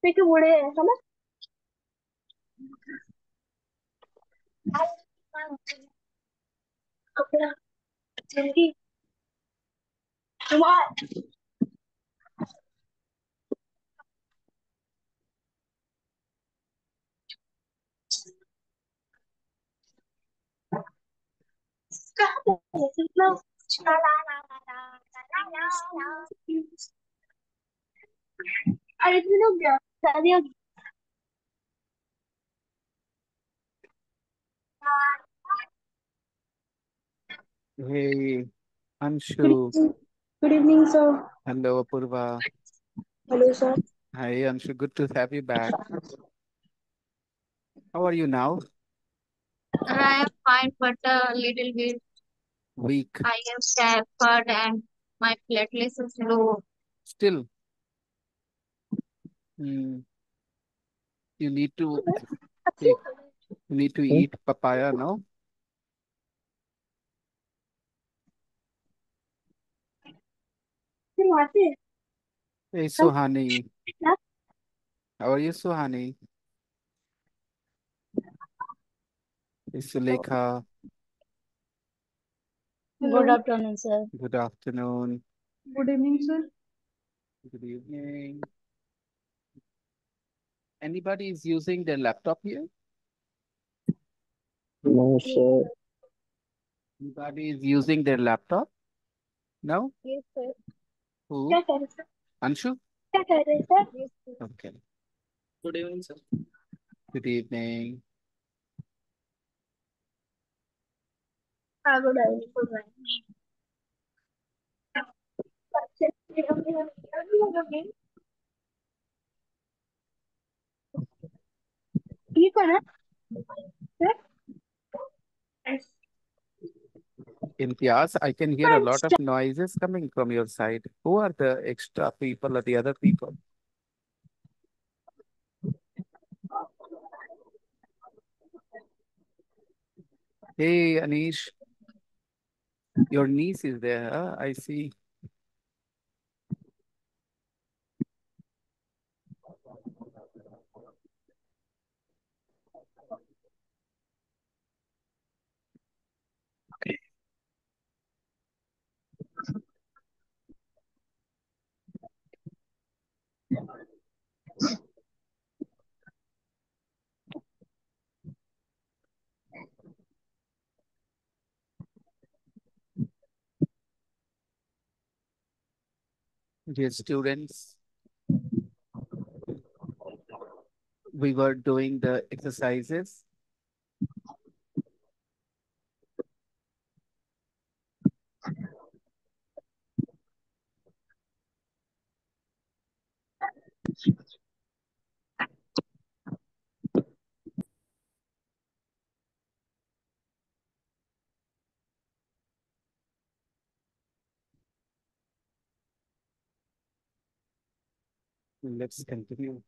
क्योंकि बूढ़े हैं समझ। अपना जल्दी तुम्हारा अरे इतने लोग गया शादी हो Hey, Anshu. गया। Good evening sir. Hello, Apurva. Hello sir. Hi, Anshu. Good to have you back. How are you now? I am fine, but a little bit. Weak. I am suffered and my platelets is low. Still, mm, you need to take, you need to eat papaya, no? फिर वहां से Hey, हम Suhani. ना How are you, Suhani? Hey, Sulekha. Good afternoon sir. Good afternoon. Good evening sir. Good evening. Anybody is using their laptop here? No, sir. Anybody is using their laptop? No? Yes, sir. Who? क्या कह रहे sir? Anshu? क्या कह रहे sir? Yes, sir. Okay. Good evening, sir. Good evening. हाँ good evening good evening. ठीक है ना sir? Imtiaz, I can hear a lot of noises coming from your side. Who are the extra people or the other people? Hey, Anish, your niece is there, huh? I see. Okay. Dear students, we were doing the exercises. Let's continue.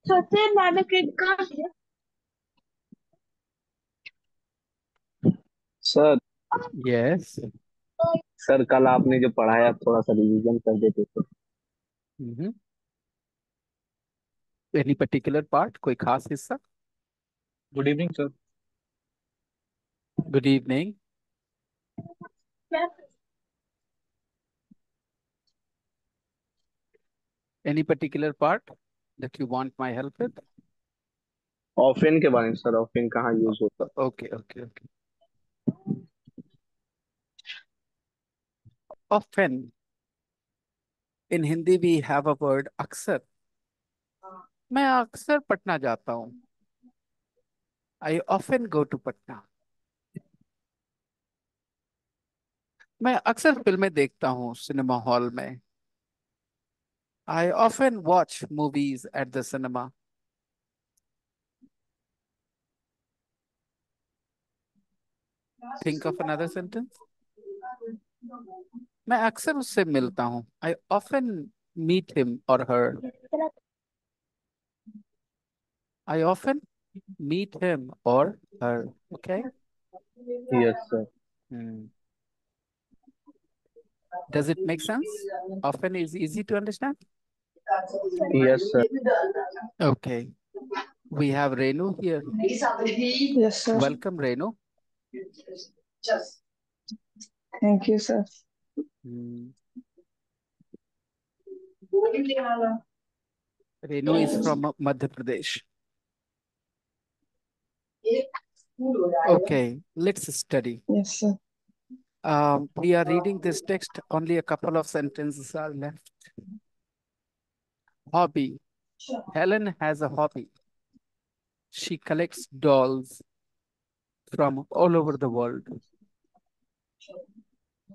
सोचे मैंने click कर दिया। Sir Yes. Sir कल आपने जो पढ़ाया थोड़ा सा रिवीजन कर देते तो। Mhm. Any particular part? कोई खास हिस्सा? Good evening sir. Good evening. Any particular part that you want my help with? Often के बारे में सर, ऑफेन कहाँ यूज होता है? Okay, okay, okay. Often in Hindi we have a word अक्सर. मैं अक्सर पटना जाता हूँ. I often go to Patna. मैं अक्सर फिल्में देखता हूँ सिनेमा हॉल में. I often watch movies at the cinema. Think of another sentence. मैं अक्सर उससे मिलता हूँ. I often meet him or her. I often meet him or her. Okay. Yes, sir. Hmm. Does it make sense? Often is easy to understand. Yes, sir. Okay. We have Renu here. Yes, sir. Welcome, Renu. Thank you, sir. Hmm. Renu is from Madhya Pradesh. Okay, let's study. Yes, sir. We are reading this text. Only a couple of sentences are left. Hobby. Helen has a hobby. She collects dolls from all over the world.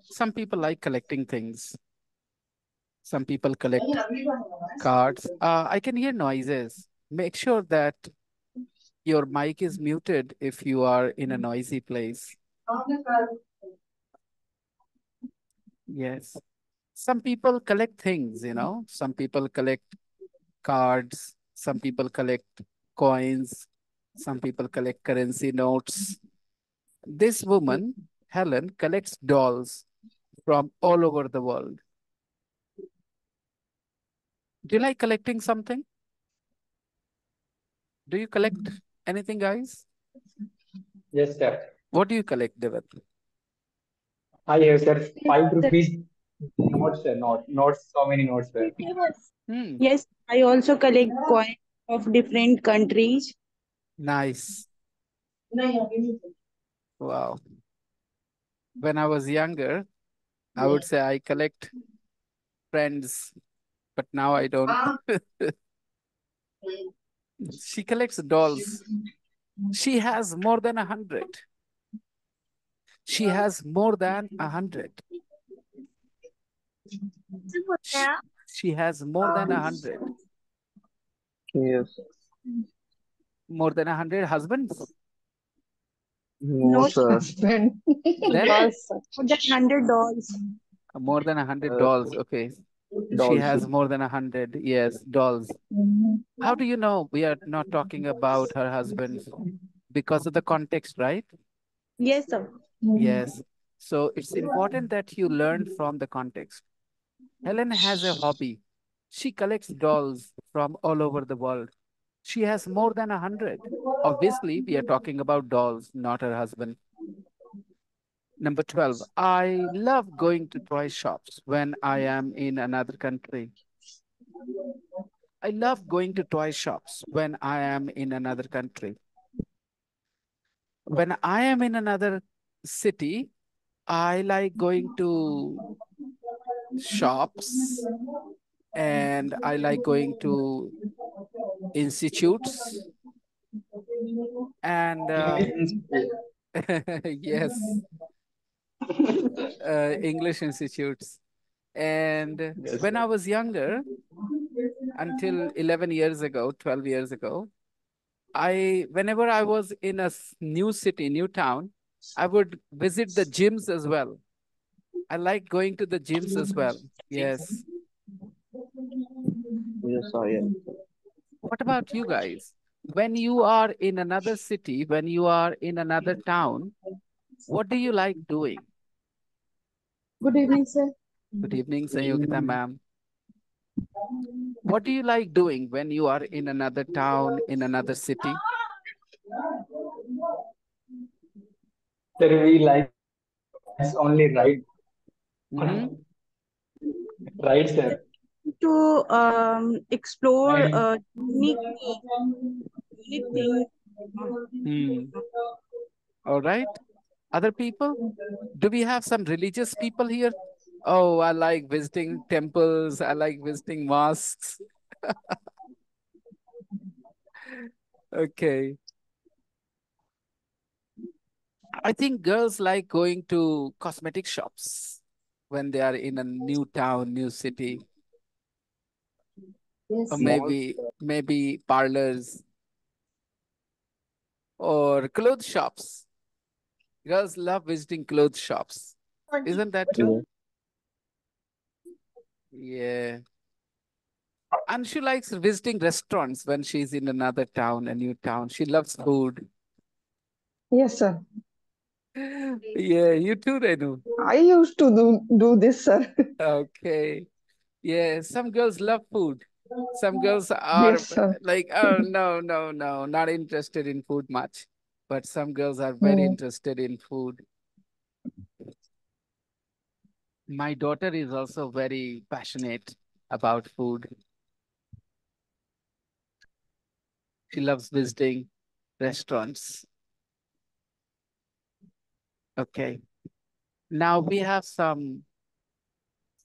Some people like collecting things. Some people collect cards. I can hear noises. Make sure that your mic is muted if you are in a noisy place. Yes. Some people collect things, you know. Some people collect cards. Some people collect coins. Some people collect currency notes. This woman, Helen, collects dolls from all over the world. Do you like collecting something? Do you collect anything, guys? Yes, sir. What do you collect, Devat? I have, sir, 5 rupees notes, sir. Notes, so many notes, sir. Hmm, Yes, I also collect coins of different countries. nice. Wow. When I was younger, I would say I collect friends, but now I don't. She collects dolls. She has more than 100. She has more than 100. She, she has more than 100. Yes. More than 100 husbands. No, sir. husband. Then Dolls, sir. More than 100 dolls. more than 100 Uh, dolls. Okay. She dolls. has more than 100. Yes, dolls. How do you know we are not talking about her husband? Because of the context, right? Yes, sir. Yes. So it's important that you learn from the context. Helen has a hobby. She collects dolls from all over the world. She has more than 100. Obviously, we are talking about dolls, not her husband. Number 12, I love going to toy shops when I am in another country. I love going to toy shops when I am in another country. When I am in another city, I like going to shops and I like going to institutes and yes, English institutes. And Yes, when sir. I was younger, until 11 years ago, 12 years ago, whenever I was in a new city, new town, I would visit the gyms as well. I like going to the gyms as well. Yes. Yes, I am. What about you guys? When you are in another city, when you are in another town, what do you like doing? Good evening, sir. Good evening, Sanyogita ma'am. What do you like doing when you are in another town, in another city? Sir, we like only Mm-hmm. right, sir. To explore And unique things. Hmm. All right. Other people? Do we have some religious people here? Oh, I like visiting temples. I like visiting mosques. Okay. I think girls like going to cosmetic shops when they are in a new town, new city, or Malls. maybe parlors or clothes shops. Girls love visiting clothes shops. Isn't that true? Yeah. And she likes visiting restaurants when she's in another town, a new town. She loves food. Yes, sir. Yeah, you too, Renu. I used to do this, sir. Okay. Yeah, some girls love food. Some girls are Yes, sir. like, oh, no, no, no, not interested in food much. But some girls are very Hmm. interested in food. My daughter is also very passionate about food. She loves visiting restaurants. Okay. Now we have some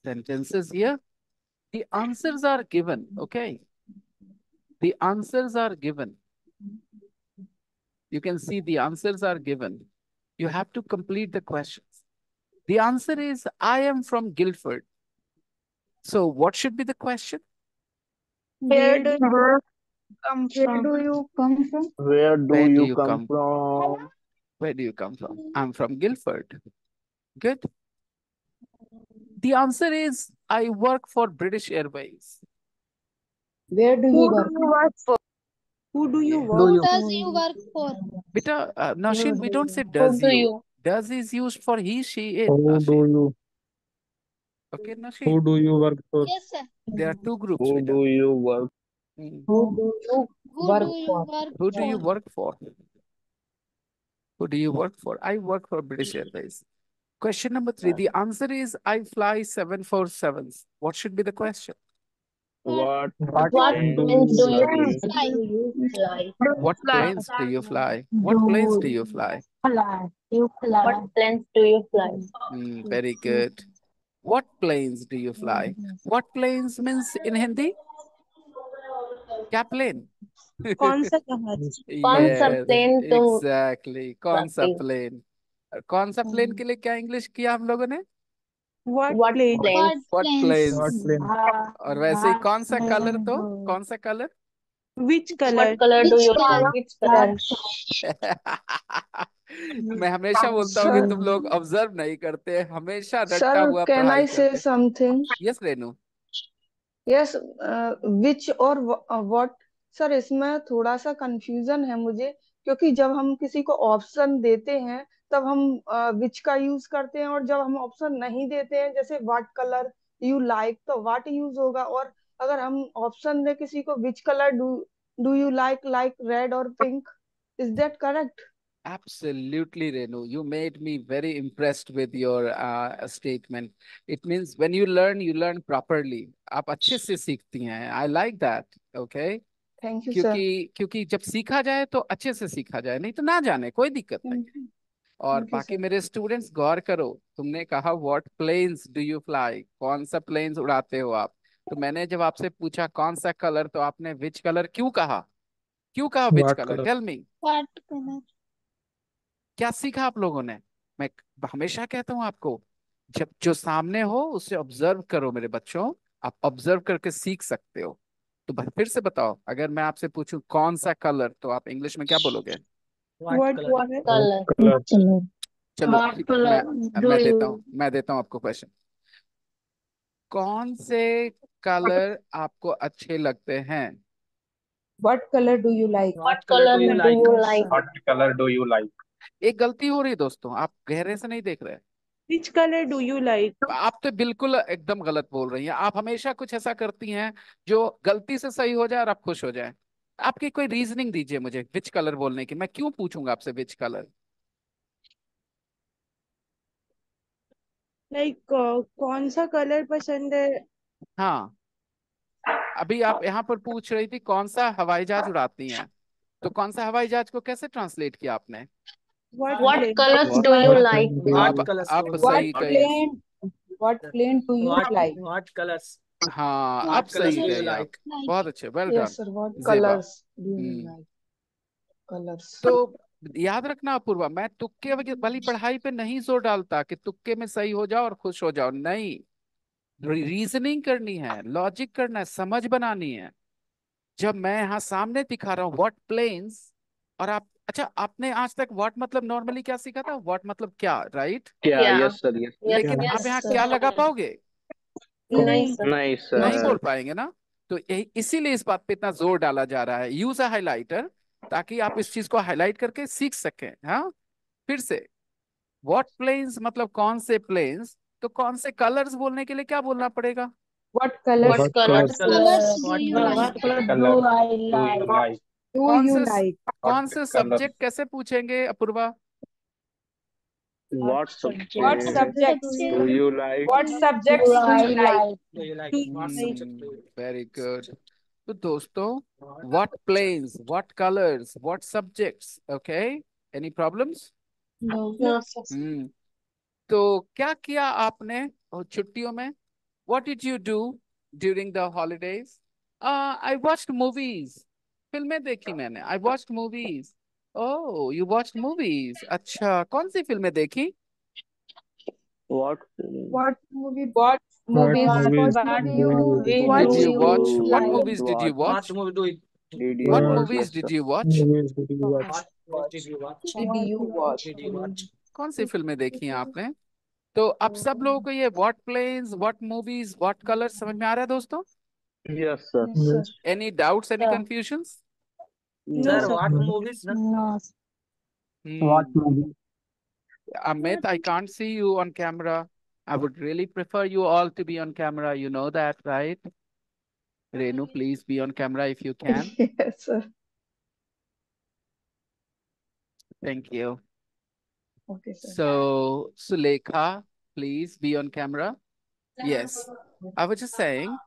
sentences here. The answers are given. Okay. The answers are given. You can see the answers are given. You have to complete the questions. The answer is, I am from Guildford. So what should be the question? Where do you come Where from? do you come from? Where do Where do you you come come? from? Where do you come from? I'm from Guildford. Good. The answer is, I work for British Airways. Where do Who you do work? you work for? Who do you Yeah. work Who for? does you work for? Beta, Nausheen, we don't say Who does do you. you? Does is used for he, she, it, Who do Nausheen. you Okay, who Nausheen. do you work for? Yes, sir. There are two groups, Who beta. do you work? Hmm. Who do you Who work do you for? work Who do for? you work for? Who do you work for? I work for British Airways. Question number 3. The answer is, I fly 747s. What should be the question? What What What plane do plane planes you do you do fly? you Fly. do you fly? What Fly. planes do you fly? What planes do you fly? What planes do you fly? Very good. What planes do you fly? What planes means in Hindi? क्या plane? कौन सा जहाज? कौन सा Yes, plane तुम exactly. कौन सा उड़ाती हो? plane? और कौन सा plane के लिए क्या इंग्लिश किया हम लोगों ने? What What plane? planes? What What planes? What planes? plane? और वैसे ही कौन सा कलर तो? कौन सा colour? Which color? What color do Which you color? fly? Which color? मैं हमेशा बोलता हूँ कि Sir, तुम लोग ऑब्जर्व नहीं करते, हमेशा रट्टा sir, हुआ can I पढ़ाई say करते। something? Yes Renu. Yes, which और what? सर इसमें थोड़ा सा कंफ्यूजन है मुझे, क्योंकि जब हम किसी को ऑप्शन देते हैं तब हम विच का यूज करते हैं, और जब हम ऑप्शन नहीं देते हैं जैसे व्हाट कलर यू लाइक तो व्हाट यूज होगा, और अगर हम ऑप्शन दे किसी को which colour do you like red और pink, is that correct? Absolutely, Renu. You made me very impressed with your statement. It means when you learn properly. आप अच्छे से सीखती हैं. I like that. Okay. Thank you sir. क्योंकि जब सीखा जाए तो अच्छे से सीखा जाए, नहीं तो ना जाने कोई दिक्कत नहीं। और थैंक यू बाकी सर। मेरे स्टूडेंट्स गौर करो, तुमने कहा what planes do you fly, कौन सा प्लेन्स उड़ाते हो आप? तो मैंने जब आपसे पूछा कौन सा कलर, तो आपने विच कलर क्यों कहा? क्यों कहा which What colour? color? Tell me. What color? क्या सीखा आप लोगों ने? मैं हमेशा कहता हूं आपको, जब जो सामने हो उसे ऑब्जर्व करो मेरे बच्चों। आप ऑब्जर्व करके सीख सकते हो। तो फिर से बताओ, अगर मैं आपसे पूछूं कौन सा कलर, तो आप इंग्लिश में क्या बोलोगे? What What color? color? Color. चलो What ठीक, color do you? मैं देता हूं आपको क्वेश्चन। कौन से कलर आपको अच्छे लगते हैं? What color do you like? What color do you like? What color do you like? एक गलती हो रही है दोस्तों, आप गहरे से नहीं देख रहे। Which color do you like? आप तो बिल्कुल एकदम गलत बोल रही हैं। आप हमेशा कुछ ऐसा करती हैं जो गलती से सही हो जाए और आप खुश हो जाए। आपकी कोई रीजनिंग दीजिए मुझे विच कलर बोलने की। मैं क्यों पूछूंगा आपसे विच कलर? Like कौन सा कलर पसंद है? हाँ, अभी आप यहाँ पर पूछ रही थी कौन सा हवाई जहाज उड़ाती हैं, तो कौन सा हवाई जहाज को कैसे ट्रांसलेट किया आपने? What What plane? colors What do you What like? plane do you आप like? आप What सही कही। plane? What plane do you like? What colors? हाँ, What आप colors सही do you कही आप। like? बहुत अच्छे, well done yes sir, what Zeba. Colours do you hmm like? Colours. तो याद रखना अपूर्वा, मैं तुक्के वाली पढ़ाई पे नहीं जोर डालता कि तुक्के में सही हो जाओ और खुश हो जाओ। नहीं, रीजनिंग करनी है, लॉजिक करना है, समझ बनानी है। जब मैं यहाँ सामने दिखा रहा हूँ व्हाट प्लेन्स, और आप अच्छा, आपने आज तक व्हाट मतलब नॉर्मली क्या सीखा था? व्हाट मतलब क्या, राइट? क्या? Yeah. Yes sir, yes. लेकिन Yes, आप यहाँ sir. क्या लगा पाओगे? नहीं सर. नहीं नहीं सर। बोल पाएंगे ना। तो यही इसीलिए इस बात पे इतना जोर डाला जा रहा है, यूज अ हाइलाइटर, ताकि आप इस चीज को हाईलाइट करके सीख सकें। हाँ, फिर से, व्हाट प्लेन्स मतलब कौन से प्लेन्स, तो कौन से कलर्स बोलने के लिए क्या बोलना पड़ेगा? What colors What colors do what you colors like? What color do you like? do कौन you से like? कौन What से color? सब्जेक्ट कैसे पूछेंगे Apoorva? What What subject subjects? Do you like? What subjects do you like? Do you like what subject do you? Very good. तो दोस्तों, what planes, what colours, what subjects, okay, any problems? No sir. Hmm तो क्या किया आपने छुट्टियों में? What did you do during the holidays? I watched movies. फिल्में देखी मैंने। I watched movies. Oh, you watched movies. अच्छा, कौन सी फिल्में देखी? What What movies? What movies? What movie Did do you you watch? What like? movies did you What watch? movie do you did you What watch? movies yes did sir. you watch? what movies did you watch? did you watch? Did you watch? कौन सी फिल्में देखी हैं आपने? तो अब सब लोगों को ये what planes, what movies, what colors समझ में आ रहा है दोस्तों? Yes sir. Yes, sir. Any doubts, any confusions? Sir, no. what movies? Sir? Hmm. Amit, I can't see you on camera. I would really prefer you all to be on camera. You know that, right? Renu, please be on camera if you can. Yes, sir. Thank you. Okay, sir. So, Sulekha, please be on camera. Yes. I was just saying,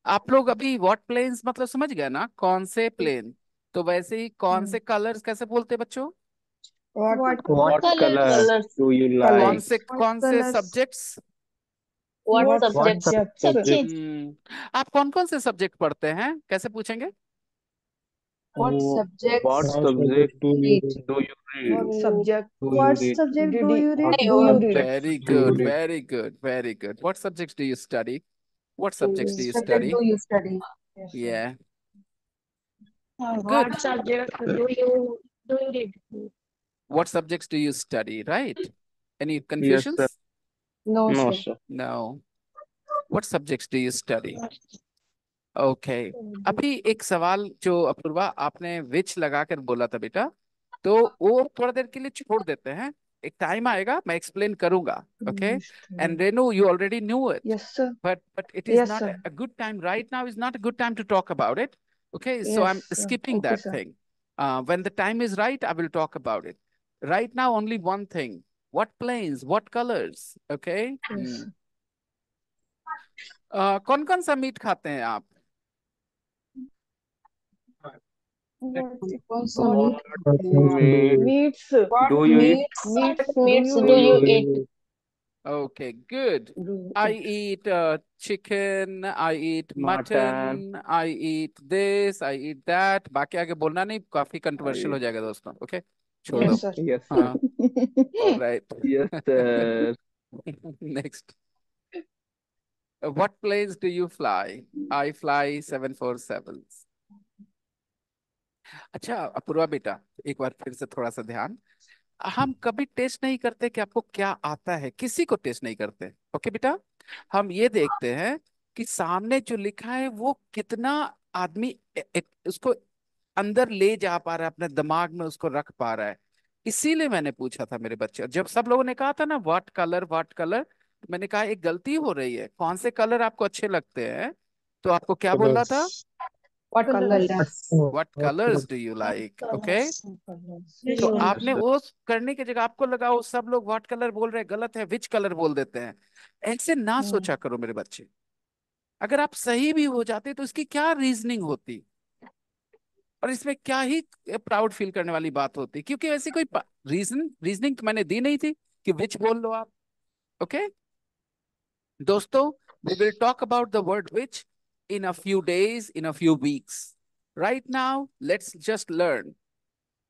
आप लोग अभी what planes मतलब समझ गए ना, कौन से plane? तो वैसे ही कौन से कलर्स कैसे बोलते हैं बच्चों? What what colour Colors. Do you कौन लाइक? से कौन से colors? Subjects? What subjects? subjects? आप कौन कौन से सब्जेक्ट पढ़ते हैं, कैसे पूछेंगे? What subjects? What subject do you read? Do you read? What subject do you read? do you read? Hey, Do you what read? Very do you good, read? very good, very good. What subjects do you study? What subjects do you Subject study? do you study? Yeah, What good. subject do you read? What subjects do you study, right? Any yes sir. confusions? No, no sir. Sir. No. What subjects do you study? Okay. अभी एक सवाल जो अपूर्वा आपने विच लगाकर बोला था बेटा, तो वो थोड़ा देर के लिए छोड़ देते हैं, एक टाइम आएगा मैं एक्सप्लेन करूंगा, okay? And Renu, you already knew it, Yes, sir. but it is Yes, not sir. a good time right now, is not a good time to talk about it, okay? So I'm Yes, sir. skipping Okay, that sir. thing. When the time is right, I will talk about it. Right now, only one thing. What planes, what colors, okay? Yes. कौन कौन सा meet खाते हैं आप? कौन सा meat? Meats. What Do you eat? meats? Meats. meats Do do you you eat? eat? Okay, good. Do I eat. eat chicken, I eat Mutton. mutton, I eat this, I eat that. बाकी आगे बोलना नहीं, काफी controversial हो जाएगा दोस्तों, okay? छोड़ दो। Yes, sir. Yes, sir. हाँ, all right. Yes, sir. Next. What planes do you fly? I fly 747s. अच्छा अपूर्वा बेटा, एक बार फिर से थोड़ा सा ध्यान। हम कभी टेस्ट नहीं करते कि आपको क्या आता है, किसी को टेस्ट नहीं करते, ओके बेटा? हम ये देखते हैं कि सामने जो लिखा है वो कितना आदमी उसको अंदर ले जा पा रहा है, अपने दिमाग में उसको रख पा रहा है। इसीलिए मैंने पूछा था मेरे बच्चे, और जब सब लोगों ने कहा था ना व्हाट कलर, मैंने कहा एक गलती हो रही है, कौन से कलर आपको अच्छे लगते हैं? तो आपको क्या बोलना था? What colors? What colors do you like? Okay? तो आपने वो करने की जगह आपको लगा वो सब लोग व्हाट कलर बोल रहे हैं, गलत है, विच कलर बोल देते हैं। ऐसे ना सोचा करो मेरे बच्चे। अगर आप सही भी हो जाते तो इसकी क्या रीजनिंग होती, और इसमें क्या ही प्राउड फील करने वाली बात होती, क्योंकि ऐसी कोई रीजनिंग तो मैंने दी नहीं थी कि विच बोल लो आप, ओके? दोस्तों, we will talk about the word which in a few days, in a few weeks. Right now, let's just learn.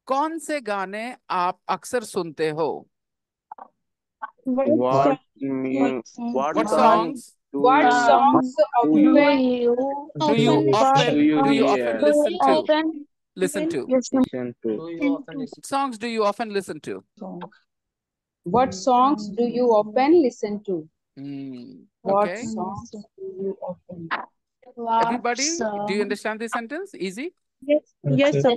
कौन से गाने आप अक्सर सुनते हो? What mean? What songs What songs do you often do you often do you listen to? Often listen to? Yes, ma'am. Listen to. What songs do you often listen to? What songs do you often listen to? What Okay. songs do you often? Everybody, do you understand this sentence? Easy. Yes, sir.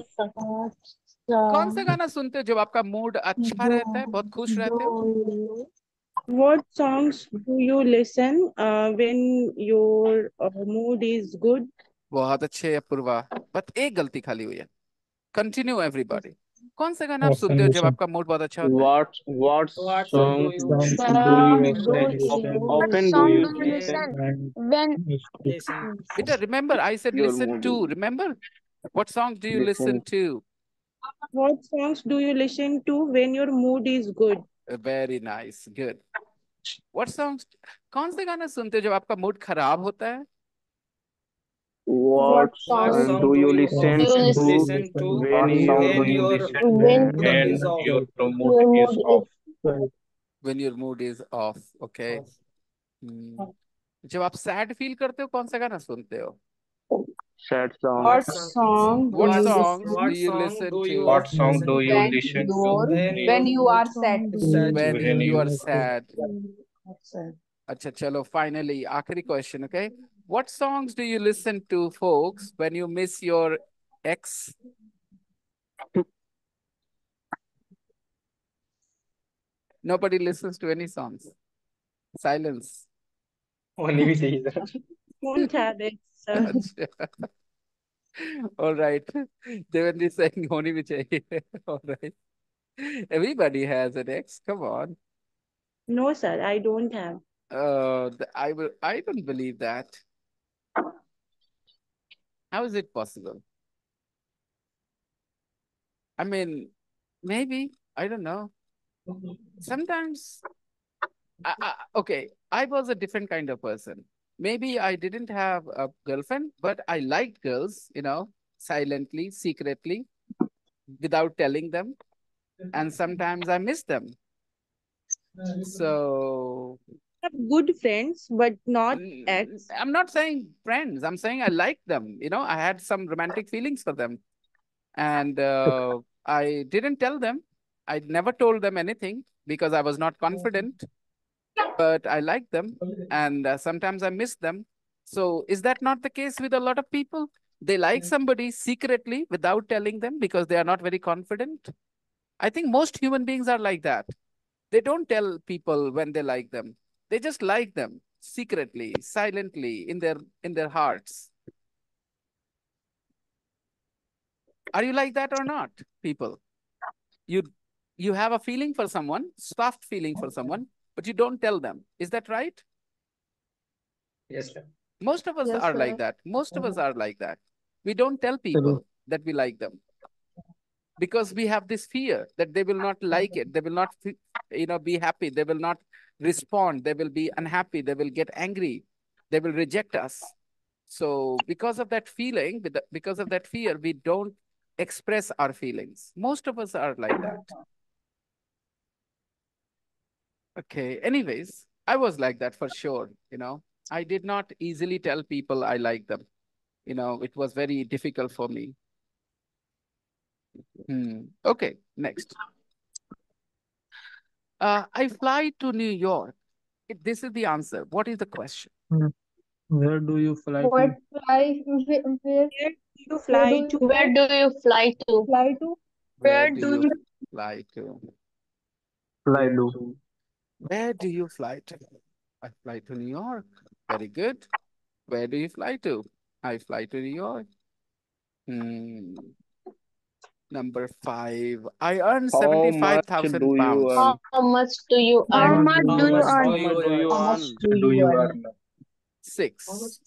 कौन सा गाना सुनते हो जब आपका mood अच्छा रहता है, बहुत खुश रहते हो? What songs do you listen when your mood is good? बहुत अच्छे अपूर्वा, बट एक गलती खाली हुई है. Continue everybody. कौन सा गाना आप Often सुनते हो जब listen. आपका मूड बहुत अच्छा होता है? What song Songs do do you you often do Song you do you listen? listen when Beta, remember I said Your listen mood to. is Remember, what songs do you listen listen. to? What songs do you listen to when your mood is good? Very nice, good. What songs? कौन से गाना सुनते हो जब आपका mood खराब होता है? What song do you listen to when your mood is off? When your mood is off, okay. जब आप sad feel करते हो कौन सा गाना सुनते हो? Sad song. What song do What you songs listen do you listen to What song do you when listen when you are sad? when when you you are sad? अच्छा चलो, finally आखिरी question, okay. What songs do you listen to, folks, when you miss your ex? Nobody listens to any songs. Silence. होनी भी चाहिए sir. Don't have it, sir. अच्छा. All right. Devendra is saying होनी भी चाहिए. All right. Everybody has an ex. Come on. No, sir, I don't have. I don't believe that. How is it possible? I mean, maybe, I don't know. Sometimes, okay, I was a different kind of person. Maybe I didn't have a girlfriend, but I liked girls, silently, secretly, without telling them. And sometimes I miss them. So Have good friends, but not ex. I'm not saying friends. I'm saying I liked them. I had some romantic feelings for them. And I didn't tell them. I never told them anything because I was not confident. But I liked them. And sometimes I miss them. So is that not the case with a lot of people? They like somebody secretly without telling them because they are not very confident. I think most human beings are like that. They don't tell people when they like them. They just like them secretly, silently, in their hearts. Are you like that or not, people? You have a feeling for someone, soft feeling for someone, but you don't tell them. Is that right? Yes, sir. Most of us Yes, are sir. like that. Most of us are like that. We don't tell people that we like them because we have this fear that they will not like it. They will not, be happy. They will not respond. They will be unhappy. They will get angry. They will reject us. So because of that feeling, because of that fear, we don't express our feelings. Most of us are like that. Okay. Anyways, I was like that for sure. I did not easily tell people I like them. It was very difficult for me. Okay, next. I fly to New York. This is the answer. What is the question? Where do you fly What to? fly? Where Where do you fly to? Where do you fly to? fly to? Where do you fly to? Fly to. Where do you fly to? I fly to New York. Very good. Where do you fly to? I fly to New York. Number 5. I earn How much 75,000 do you pounds. earn? How much do you How earn? much do you How earn? much do you How much earn? do you earn? 6.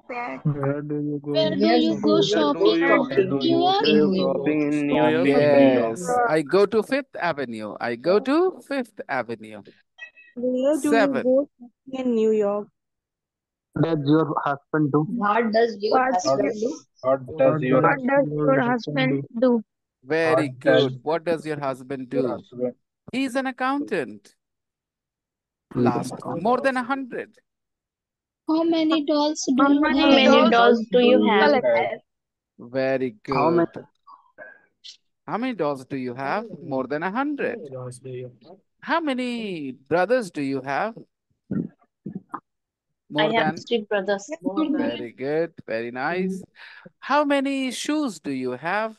Where do you go? Where do you go Where do shopping you in New York? go shopping in New York? Yes, I go to Fifth Avenue. I go to Fifth Avenue. Where do you 7. go shopping in New York? Does your husband do? What does your What husband do? What does your What does your husband do? Very good. What does your husband do? He's an accountant. Last, more than 100. How many dolls do How you many have? dolls Do you have? collect? Very How many? good. How many dolls do you have? More than 100. How many brothers do you have? I More have than? 3 brothers. Very good. Very nice. How many shoes do you have?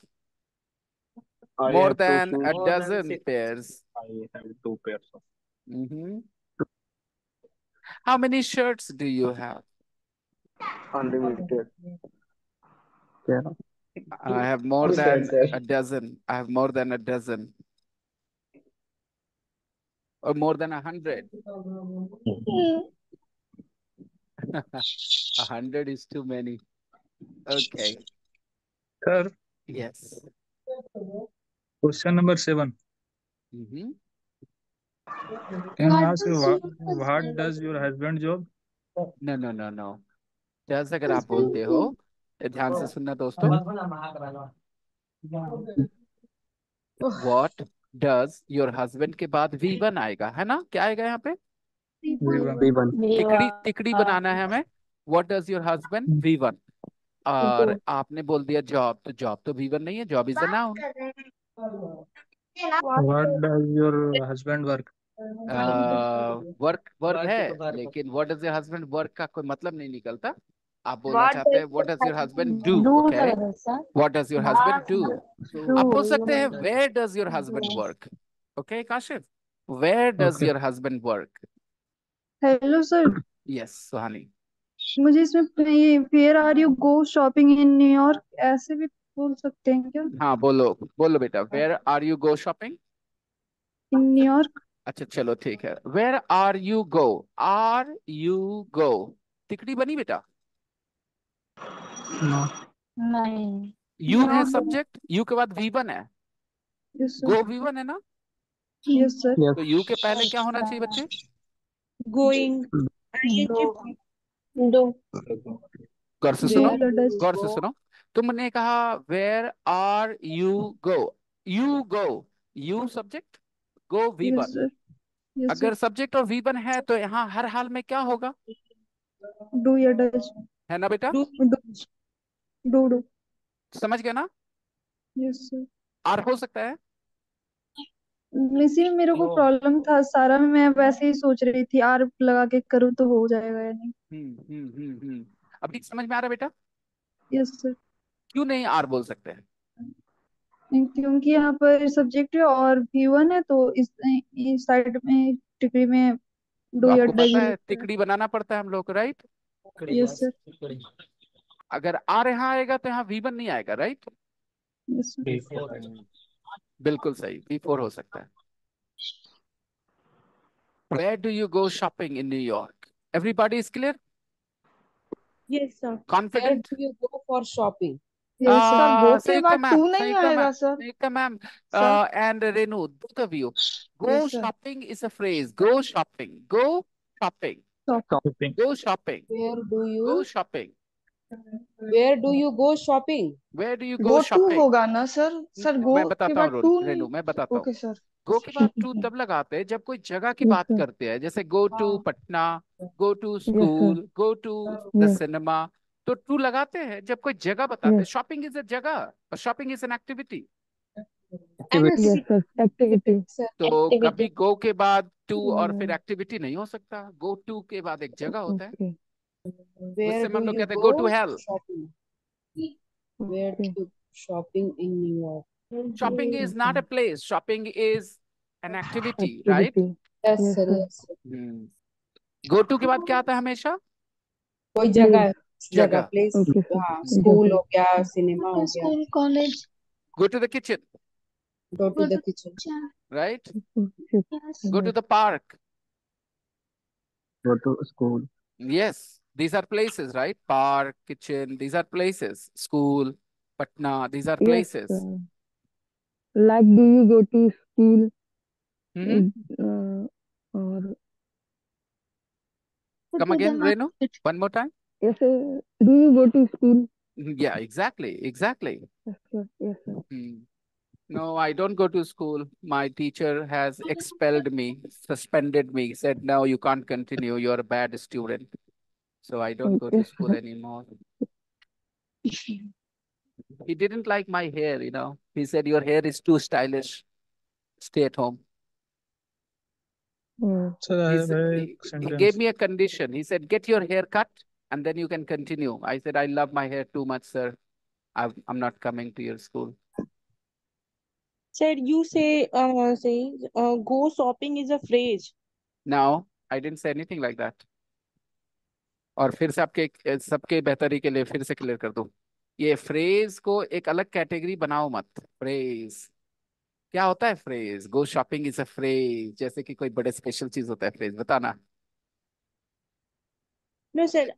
I More have 2 than shoes. a dozen pairs. I have 2 pairs of. Mhm. How many shirts do you have? Unlimited. Yeah. I have more Who said, than sir? a dozen. I have more than a dozen. Or more than 100. 100 is too many. Okay. Sir, Yes. question number 7. Mhm. Can I ask you what does your husband job? No, no, no, no. जैसे अगर आप बोलते हो ध्यान से सुनना दोस्तों. What does your husband के बाद V1 आएगा है ना? क्या आएगा यहाँ पे? V1. V1. तिकड़ी बनाना है हमें. What does your husband? V1. और आपने बोल दिया जॉब, तो जॉब तो V1 नहीं है. Job is a noun. What does your husband work? Work verb है, लेकिन what does your husband work का कोई मतलब नहीं निकलता. आप बोलना चाहते हैं what does your husband do. Okay, what does your husband do. आप बोल सकते हैं where does your husband work. Okay Kashif, where does Okay. Your husband work. Hello sir, yes Suhani. मुझे इसमें ये where are you go shopping in New York ऐसे भी बोल सकते हैं क्या? हाँ बोलो बोलो बेटा. Where are you go shopping in New York. अच्छा चलो ठीक है. Where are you go. Are you go तिकड़ी बनी बेटा. No. नहीं. यू है सब्जेक्ट. यू के बाद V1 है. Yes go sir. V1 है ना. Yes sir. Yes. तो यू के पहले क्या होना चाहिए बच्चे? Going. दो. गौर से सुनो. डज. गौर से सुनो. तुमने कहा where are you go. You go. You subject. Go yes V1. Sir. Yes अगर सर. सब्जेक्ट और V1 है तो यहाँ हर हाल में क्या होगा? डू या डज. है ना बेटा. Do. डू. समझ गया ना. Yes sir. आर हो सकता है. इसी में मेरे को प्रॉब्लम था सारा. मैं वैसे ही सोच रही थी आर लगा के करूँ तो हो जाएगा या नहीं. अभी समझ में आ रहा है बेटा. Yes sir. क्यों नहीं आर बोल सकते हैं? क्योंकि यहाँ पर सब्जेक्ट है और V1 है तो इस साइड में टिकड़ी में तो डू या आपको डज. पता है तिकड़ी बनाना पड़ता है हम लोग को, राइट. Yes sir. अगर आर यहाँ आएगा तो यहाँ V1 नहीं आएगा, राइट. Yes sir. बिल्कुल सही. V4 हो सकता है. Where do you go shopping in New York? Everybody is clear? Yes, sir. Where Confident? do you go for shopping? Yes sir. Sir go के संयुक्ता बाद मैम, टू नहीं आएगा sir. Samyukta ma'am, sir. and Renu, both of you. Go Yes, sir. shopping is a phrase. Go shopping. Go shopping. Shopping. Go shopping. Where do you Go shopping. where do you go shopping? Where do you go go to shopping? होगा ना sir. Sir गो मैं के बताता बाद हूँ to Renu, नहीं. मैं बताता हूँ. Okay sir. गो के बाद टू तब लगाते हैं जब कोई जगह की बात करते हैं. जैसे go to Patna, go to school, go to the cinema. तो टू लगाते हैं जब कोई जगह बताते हैं. शॉपिंग इज अ जगह और shopping is an activity. Activity. तो कभी गो के बाद टू और फिर एक्टिविटी नहीं हो सकता. गो टू के बाद एक जगह होता है. Where उससे हम do लोग you कहते हैं go to go hell. shopping? Where do you shopping in New York? Shopping is not a place. Shopping is an activity, right? Yes, sir. Yes, sir. Go to के बाद क्या आता है हमेशा? कोई जगह जगह. जगह प्लेस. हाँ, स्कूल हो गया, सिनेमा हो गया. School, college. Go to the kitchen, Go to the kitchen. right? Go to the park. Go to school. Yes, these are places, right? Park, kitchen, these are places. School, Patna, these are places. Like, do you go to school? Mhm. Or Come again, Renu. One more time. yes, do you go to school? Yeah, exactly. Yes, sir. Yes, sir. No, I don't go to school. My teacher has expelled me, suspended me, said, no, you can't continue. You're a bad student. So I don't go to Okay, school sir. anymore. He didn't like my hair, you know. He said, your hair is too stylish. Stay at home. Sir, I have a He gave sentence. me a condition. He said, get your hair cut and then you can continue. I said, I love my hair too much, sir. I'm not coming to your school. Sir, you say, go shopping is a phrase. No, I didn't say anything like that. और फिर से आपके सबके बेहतरी के लिए फिर से क्लियर कर दूं, ये फ्रेज को एक अलग कैटेगरी बनाओ मत। फ्रेज क्या होता है? Phrase go shopping is a phrase, जैसे कि कोई बड़े स्पेशल चीज होता है फ्रेज, बताना। नो सर,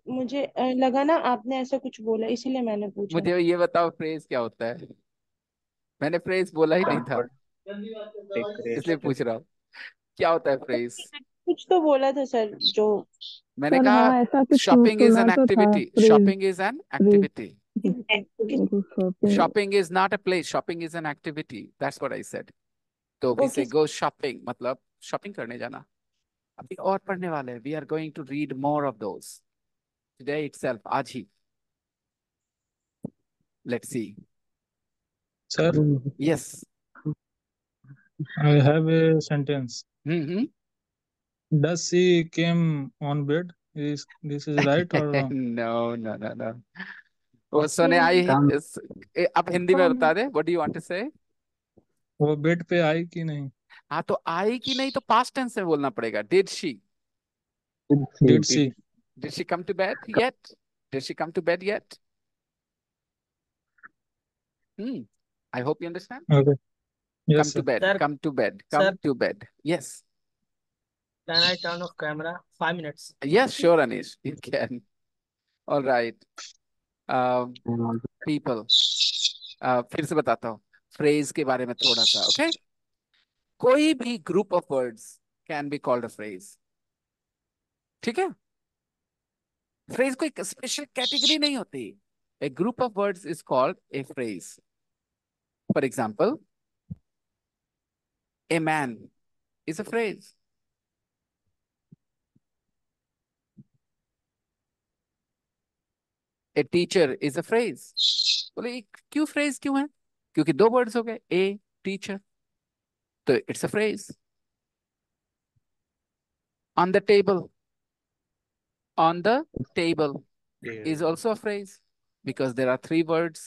मुझे लगा ना आपने ऐसा कुछ बोला, इसीलिए मैंने पूछा। मुझे ये बताओ फ्रेज क्या होता है? मैंने फ्रेज बोला ही नहीं था, इसलिए पूछ रहा हूँ क्या होता है फ्रेज। कुछ तो बोला था सर, जो मैंने सर कहा हाँ ऐसा कुछ शॉपिंग इज सुना एन तो था activity, phrase. Shopping is an phrase activity, shopping. Shopping is not a place, shopping is an activity, that's what I said. तो वी ओके से गो शॉपिंग मतलब शॉपिंग करने जाना। अभी और पढ़ने वाले हैं, we are going to read more of those today itself, आज ही। Let's see. Sir, yes. I have a sentence. Hmm. Does she came on bed? Is this is right or wrong? No no no no, वो सोने आई अब हिंदी में बता दे, what do you want to say. वो बेड पे आई कि नहीं? हाँ तो आई कि नहीं तो पास्ट टेंस में बोलना पड़ेगा। Did she, Did she? Did she come to bed yet, did she come to bed yet. I hope you understand. Okay. Yes, Come to sir. bed, Sir, come to bed, sir, come to bed. Yes. can I turn off camera? 5 minutes. Yes, sure, Anish, you can. All right. People. फिर से बताता हूँ phrase के बारे में थोड़ा सा, okay? कोई भी group of words can be called a phrase, ठीक है? फ्रेज कोई स्पेशल कैटेगरी नहीं होती। A group of words is called a phrase. For example, a man is a phrase. A teacher is a phrase. बोले क्यों phrase क्यों है? क्योंकि दो वर्ड्स हो गए, ए टीचर, तो it's a phrase. On the table, on the table is also a phrase because there are three words.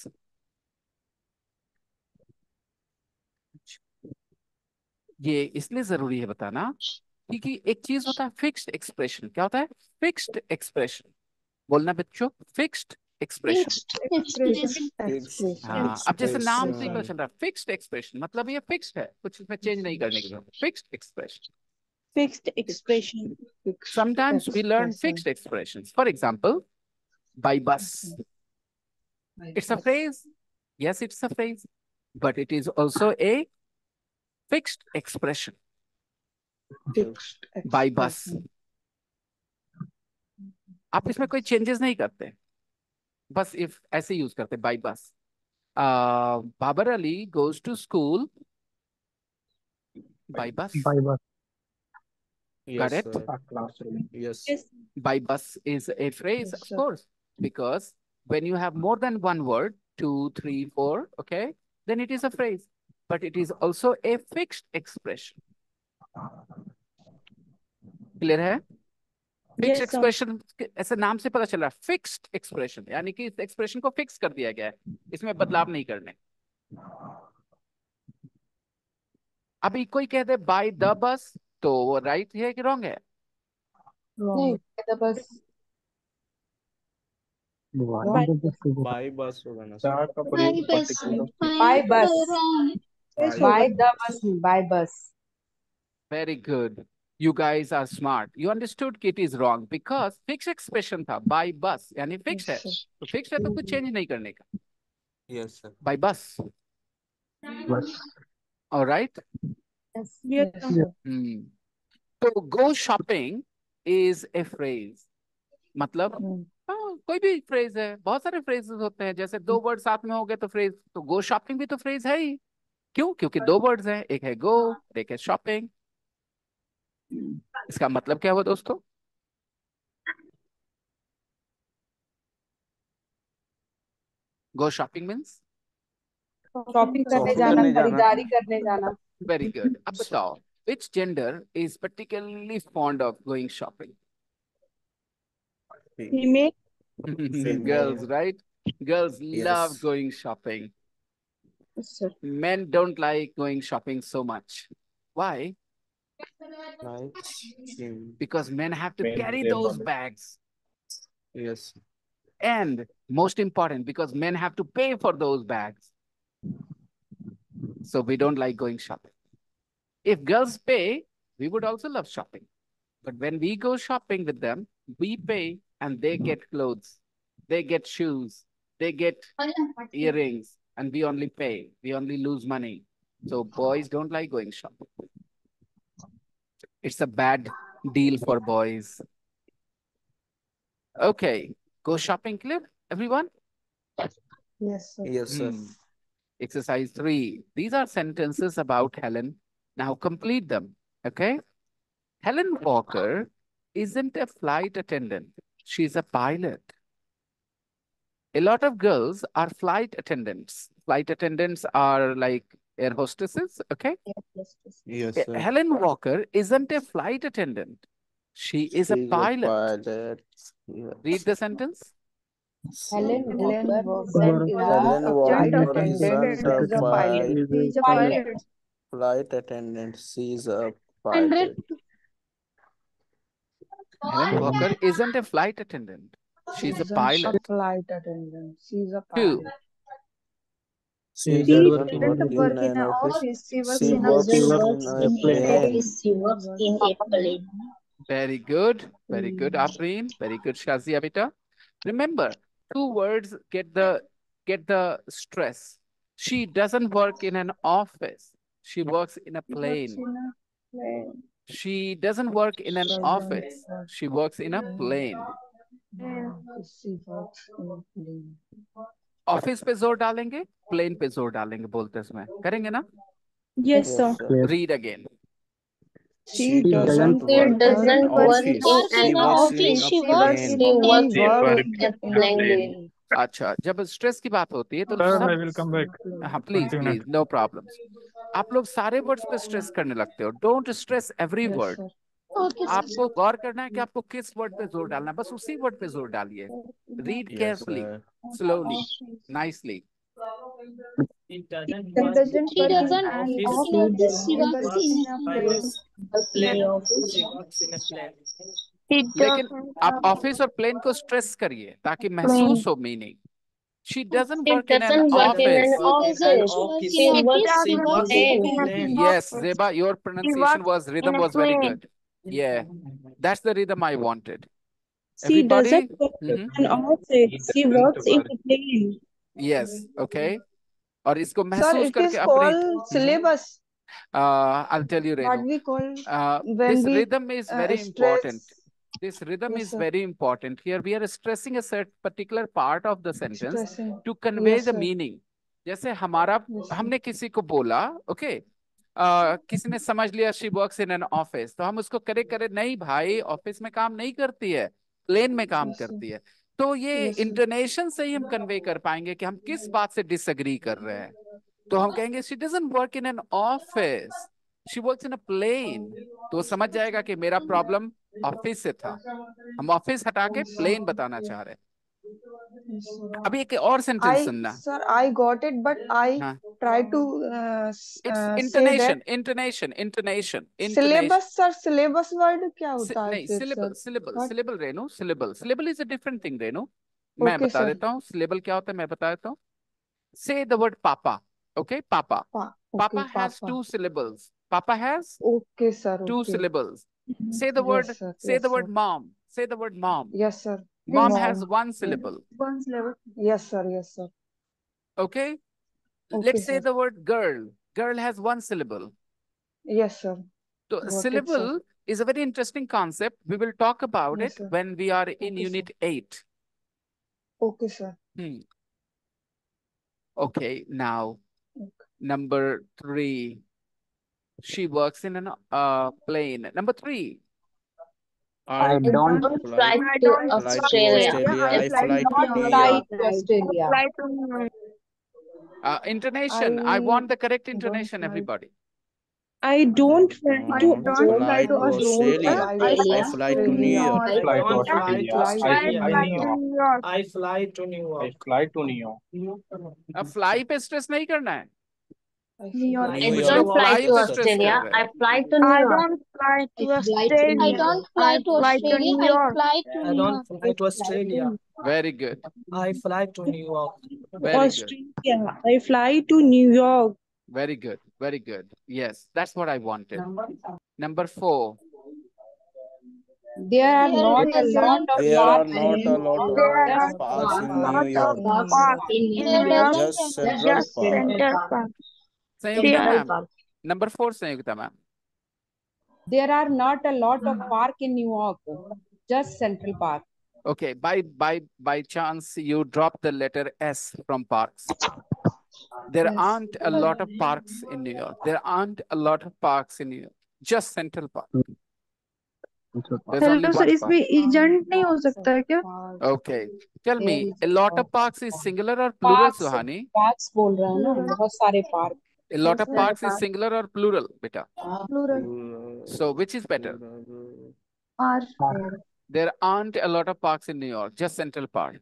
ये इसलिए जरूरी है बताना क्योंकि एक चीज होता है फिक्स्ड एक्सप्रेशन। क्या होता है? Fixed expression. बोलना बच्चों, फिक्स्ड एक्सप्रेशन। हाँ, अब जैसे नाम से ही पता चल रहा है फिक्स्ड एक्सप्रेशन मतलब ये फिक्स्ड है, कुछ इसमें चेंज नहीं करने की जरूरत। Fixed expression. Fixed expression. Sometimes we learn fixed expressions. For example, by bus. It's a phrase. Yes, it's a phrase, but it is also a fixed expression. By bus. आप इसमें कोई चेंजेस नहीं करते, बस इफ ऐसे use करते by bus. Babar Ali goes to school by bus. By bus. Got Yes, it? sir. Classroom. Yes. Yes. By bus is a phrase, of course, because when you have more than one word, 2, 3, 4, okay, then it is a phrase, but it is also a fixed expression. Clear है? Fix Yes, sir. Expression ऐसे नाम से पता चल रहा है, fixed expression यानी कि इस एक्सप्रेशन को फिक्स कर दिया गया है, इसमें बदलाव नहीं करने। अभी कोई कह दे बाय द बस, तो वो राइट है कि रॉन्ग है? नहीं, the bus. By bus होगा ना sir. का प्रयोग particular By bus. Yes, By होगा। the bus नहीं, by bus. Very good. You guys are smart. You understood कि it is wrong because fixed expression था by bus यानी fixed है, तो fixed है तो कुछ change नहीं करने का। Yes, sir. By bus. बस All right? Yes, Yes, yes, sir. sir. तो go shopping is a phrase। मतलब कोई भी फ्रेज है, बहुत सारे फ्रेजेस होते हैं, जैसे दो वर्ड साथ में हो गए तो फ्रेज, तो गो शॉपिंग भी तो फ्रेज है ही। क्यों? क्योंकि दो वर्ड्स हैं, एक है गो, एक है शॉपिंग। इसका मतलब क्या हुआ दोस्तों? Go shopping means? शॉपिंग करने शॉपिंग जाना, करने जाना। खरीदारी करने जाना। Very good. अब बताओ, which gender is particularly fond of going shopping? Female. Girls, right? Girls love Yes. going shopping. Yes, sir. Men don't like going shopping so much. Why? Right. Because men have to Men carry save those money. bags. Yes. And most important, because men have to pay for those bags. So we don't like going shopping. If girls pay, we would also love shopping. But when we go shopping with them, we pay and they get clothes, they get shoes, they get earrings, and we only pay. We only lose money. So boys don't like going shopping. It's a bad deal for boys. Okay, go shopping clear, everyone? Yes, sir. Yes, sir. Exercise 3. These are sentences about Helen. Now complete them, okay? Helen Walker isn't a flight attendant. She's a pilot. A lot of girls are flight attendants. Flight attendants are like air hostesses, okay? Yes, sir. Helen Walker isn't a flight attendant. She is a She's pilot. pilot. Yeah. Read the sentence. Helen Helen Walker Walker isn't a Helen flight Walker attendant. isn't She's a pilot. He's a Pilot. pilot. flight attendant. She's a 100. pilot. Helen Walker isn't a flight attendant. She's a Isn't a pilot. flight attendant. She's a 2. pilot. She She doesn't doesn't work work in in an an office. office. She works She in a works plane. in a plane. She works in a plane. Very good. Very good, Afreen. Very good, Shazia Beta. Remember, 2 words get the stress. She doesn't work in an office. She works in a She works plane. in a plane. She doesn't work in an office. She works in a plane. She works in a plane. Office पे जोर डालेंगे, plane पे जोर डालेंगे बोलते इसमें, करेंगे ना? Yes, Yes, sir. sir. Read again. She doesn't She work doesn't in work office. in She an works in office. a She She works works plane. in a in plane. She works a in a plane. plane. अच्छा, जब stress की बात होती है तो Sir, I सब will come back. हाँ please 20 minutes. Please no problems. आप लोग सारे वर्ड्स पे स्ट्रेस करने लगते हो. Don't stress every Yes, word. sir. Okay, sir. आपको गौर करना है कि आपको किस वर्ड पे जोर डालना है, बस उसी वर्ड पे जोर डालिए. Read Yes, carefully, sir. Slowly, nicely. It doesn't She work doesn't She work in doesn't an work in office. office. She She works works in in a a plane. plane. She works in a plane. लेकिन आप office और plane को stress करिए ताकि महसूस हो meaning. She doesn't It work in an doesn't work in an office. office. She works in a plane. Yes, Zeba, your pronunciation was, rhythm was very good. Yeah, that's the rhythm I wanted. She Everybody? doesn't work in an office. She works in a plane. Yes, okay. और इसको Sir, महसूस it करके is अपनी called syllabus. I'll tell you, What Renu. we call This when we rhythm is very important. stress. This rhythm Yes, is sir. very important. Here we are stressing a certain particular part of the sentence Stressing. to convey Yes, the sir. meaning. जैसे हमारा Yes, sir. हमने किसी को बोला, okay, किसी ने समझ लिया she works in an office, तो हम उसको करे करे नहीं भाई, ऑफिस में काम नहीं करती है, प्लेन में काम Yes, sir. करती है. तो ये Yes, sir. इंटोनेशन से ही हम कन्वे कर पाएंगे कि हम किस बात से डिसएग्री कर रहे हैं. तो हम कहेंगे she doesn't work in an office, she works in a plane. तो वो समझ जाएगा कि मेरा प्रॉब्लम ऑफिस से था, हम ऑफिस हटा के प्लेन बताना चाह रहे हैं. Yes, sir. अभी एक और सेंटेंस सुनना. Sir, I got it, but I हाँ. try to It's say that intonation. syllabus, sir. Syllabus word क्या होता है नहीं, फिर, syllable, sir? syllable, What? syllable Renu, syllable is a different thing Renu. मैं Okay, बता sir. देता हूँ syllable क्या होता है, मैं बता देता हूँ. Say the word papa. Okay, papa. Papa Okay, has Papa. 2 syllables. Papa has Okay, sir. 2 Okay. syllables. Say the Yes, word. sir. Say Yes, the word sir. mom. Say the word mom. Yes, sir. Mom Mom. has 1 syllable. One level. Yes, sir. Yes, sir. Okay. Okay, Let's say sir. the word girl. Girl has 1 syllable. Yes, sir. So Got it, sir. syllable is a very interesting concept. We will talk about Yes, it sir. when we are in Okay, sir. unit 8. Okay, sir. Okay, now Okay. number 3. She works in an plane. Number 3. I I don't don't fly fly I to don't fly fly to to Australia. Australia. Australia. I I fly fly to to New Not York. New fly York. to I Australia. fly to New York. Intonation. I want the correct don't intonation, fly. everybody. I I don't fly I to don't don't fly fly to to Australia. don't Australia. Australia. fly I to I Australia. fly fly to to New New Australia. York. York. fly Fly to to Don't I fly to Australia. Australia. I I Australia. fly fly New to York. New York. I fly to New I York. fly to New York. अब fly पे stress नहीं करना है. New York. New I New कुछ लोग don't York. fly York. Fly to पे stress कर Australia. रहे I हैं. fly to New I York. don't fly I to fly to New Australia. York. don't I fly to fly to Australia. New I York. fly to I New don't York. fly to Australia. Very good. I fly to New York. Very good. Australia. I fly to New York. Very good. Very good. Yes, that's what I wanted. Number 4. There are not a lot of There are parks in not New a lot York. of There Just are parks not in a New lot of York. parks in in New New There York. York. doesn't Just exist. Central Just Park. Central Park. Sanyukta There, Central ma'am. Park. Number 4 Sanyukta ma'am. There are not a lot of park in New York. Just Central Park. Okay, by chance you dropped the letter S from parks. There Yes. aren't a lot of parks in New York. There aren't a lot of parks in New York. Just Central Park. There's only hello sir, one park. इसमें agent नहीं हो सकता है क्या? Okay. Tell There me, is a a lot park. of parks is singular or plural, Parks Suhani? parks बोल रहा है ना, बहुत सारे park. A lot of parks is singular or plural, beta? Plural. So which is better? Are. There aren't a lot of parks in New York, just Central Park.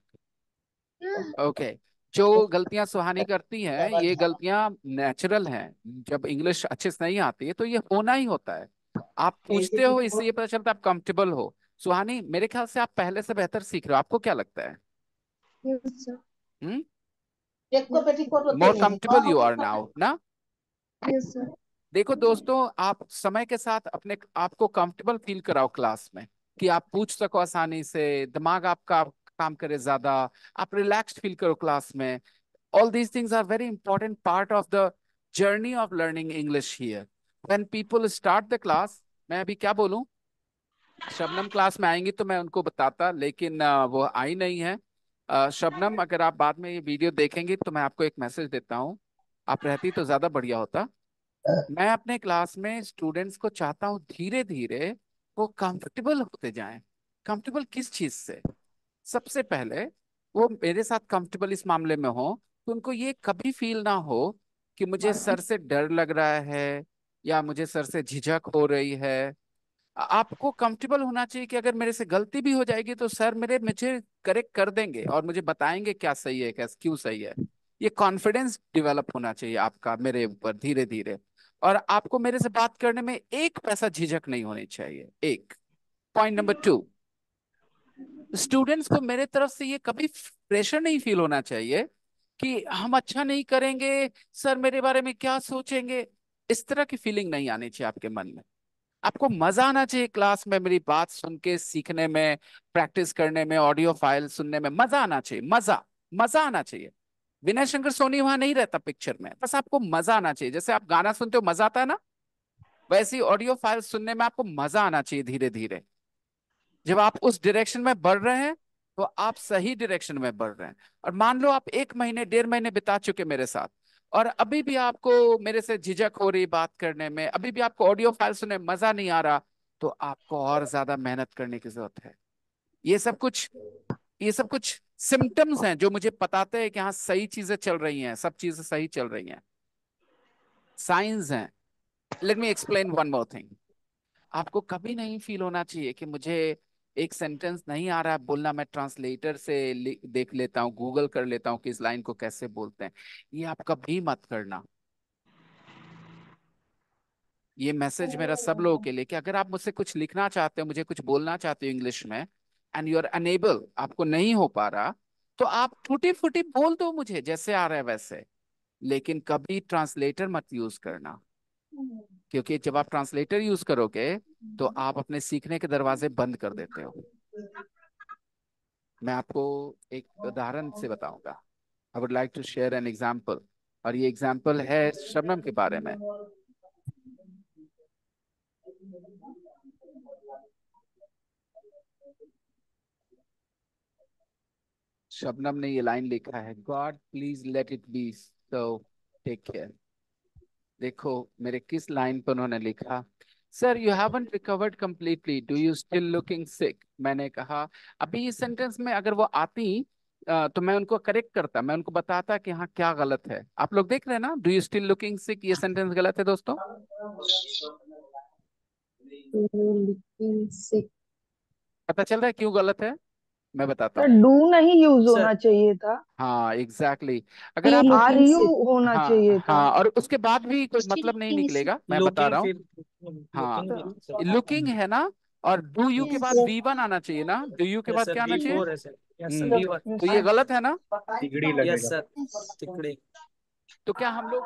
Okay. जो गलतियां सुहानी करती हैं, ये गलतियां नेचुरल हैं. जब इंग्लिश अच्छे से नहीं आती है तो ये होना ही होता है. आप पूछते हो इसलिए पता चलता है आप कंफर्टेबल हो. सुहानी, मेरे ख्याल से आप पहले से बेहतर सीख रहे हो. आपको क्या लगता है? Yes sir. More comfortable you are now ना? Yes sir. देखो दोस्तों, आप समय के साथ अपने आप को कंफर्टेबल फील कराओ क्लास में, कि आप पूछ सको आसानी से, दिमाग आपका काम करे ज्यादा, आप रिलैक्स्ड फील करो क्लास में. All these things are very important part of the journey of learning English here. When people start the class, मैं अभी क्या बोलूं? शबनम क्लास में आएंगी तो मैं उनको बताता, लेकिन वो आई नहीं है. शबनम, अगर आप बाद में ये वीडियो देखेंगी तो मैं आपको एक मैसेज देता हूँ. आप रहती तो ज्यादा बढ़िया होता. मैं अपने क्लास में स्टूडेंट्स को चाहता हूँ धीरे धीरे वो कंफर्टेबल होते जाएं. कंफर्टेबल किस चीज से? सबसे पहले वो मेरे साथ कंफर्टेबल इस मामले में हो तो उनको ये कभी फील ना हो कि मुझे सर से डर लग रहा है या मुझे सर से झिझक हो रही है. आपको कंफर्टेबल होना चाहिए कि अगर मेरे से गलती भी हो जाएगी तो सर मुझे करेक्ट कर देंगे और मुझे बताएंगे क्या सही है, क्या क्यों सही है. ये कॉन्फिडेंस डेवलप होना चाहिए आपका मेरे ऊपर धीरे धीरे. और आपको मेरे से बात करने में एक पैसा झिझक नहीं होनी चाहिए. एक पॉइंट. नंबर 2, स्टूडेंट्स को मेरे तरफ से ये कभी प्रेशर नहीं फील होना चाहिए कि हम अच्छा नहीं करेंगे, सर मेरे बारे में क्या सोचेंगे. इस तरह की फीलिंग नहीं आनी चाहिए आपके मन में. आपको मजा आना चाहिए क्लास में मेरी बात सुन के, सीखने में, प्रैक्टिस करने में, ऑडियो फाइल सुनने में मजा आना चाहिए. मजा आना चाहिए. विनय शंकर सोनी वहां नहीं रहता पिक्चर में, बस आपको मजा आना चाहिए. जैसे आप गाना सुनते हो मजा आता है ना, वैसे ही ऑडियो फाइल सुनने में आपको मजा आना चाहिए धीरे धीरे. जब आप उस डायरेक्शन में बढ़ रहे हैं तो आप सही डायरेक्शन में बढ़ रहे हैं. और मान लो आप 1 महीने 1.5 महीने बिता चुके मेरे साथ और अभी भी आपको मेरे से झिझक हो रही बात करने में, अभी भी आपको ऑडियो फाइल सुनने में मजा नहीं आ रहा, तो आपको और ज्यादा मेहनत करने की जरूरत है. ये सब कुछ सिम्टम्स हैं जो मुझे बताते हैं कि हाँ सही चीजें चल रही हैं, सब चीजें सही चल रही हैं. साइंस हैं. Let me explain one more thing. आपको कभी नहीं फील होना चाहिए कि मुझे एक सेंटेंस नहीं आ रहा है बोलना, मैं ट्रांसलेटर से देख लेता हूँ, गूगल कर लेता हूँ कि इस लाइन को कैसे बोलते हैं. ये आप कभी मत करना. ये मैसेज मेरा सब लोगों के लिए कि अगर आप मुझसे कुछ लिखना चाहते हो, मुझे कुछ बोलना चाहते हो इंग्लिश में, एंड यू आर अनेबल, आपको नहीं हो पा रहा, तो आप टूटी फूटी बोल दो मुझे जैसे आ रहा है वैसे, लेकिन कभी ट्रांसलेटर मत यूज करना. क्योंकि जब आप ट्रांसलेटर यूज करोगे तो आप अपने सीखने के दरवाजे बंद कर देते हो. मैं आपको एक उदाहरण से बताऊंगा. I would like to share an example. और ये एग्जाम्पल है शबनम के बारे में. शबनम ने ये लाइन लिखा है, God please let it be so, take care. देखो मेरे किस लाइन पर उन्होंने लिखा, sir you haven't recovered completely, do you still looking sick. मैंने कहा अभी इस सेंटेंस में अगर वो आती तो मैं उनको करेक्ट करता, मैं उनको बताता कि हाँ क्या गलत है। आप लोग देख रहे हैं ना, डू यू स्टिल लुकिंग सिक, ये सेंटेंस गलत है दोस्तों। पता चल रहा है क्यों गलत है, मैं बताता सर हूँ। डू नहीं यूज सर होना चाहिए था, हाँ एग्जैक्टली अगर यू आप आर लुकिंग यू सिक। होना हाँ चाहिए था। हाँ, और उसके बाद भी कोई मतलब नहीं निकलेगा, मैं बता लुकिंग रहा हूँ। फिर हाँ लुकिंग लुकिंग है ना, और डू यू के बाद V1 आना चाहिए ना, डू यू के यस बाद सर क्या आना चाहिए। B4 है सर। Yes sir B1। तो ये गलत है ना। तिगड़ी यस लगेगा। सर तिकड़ी। तो क्या हम लोग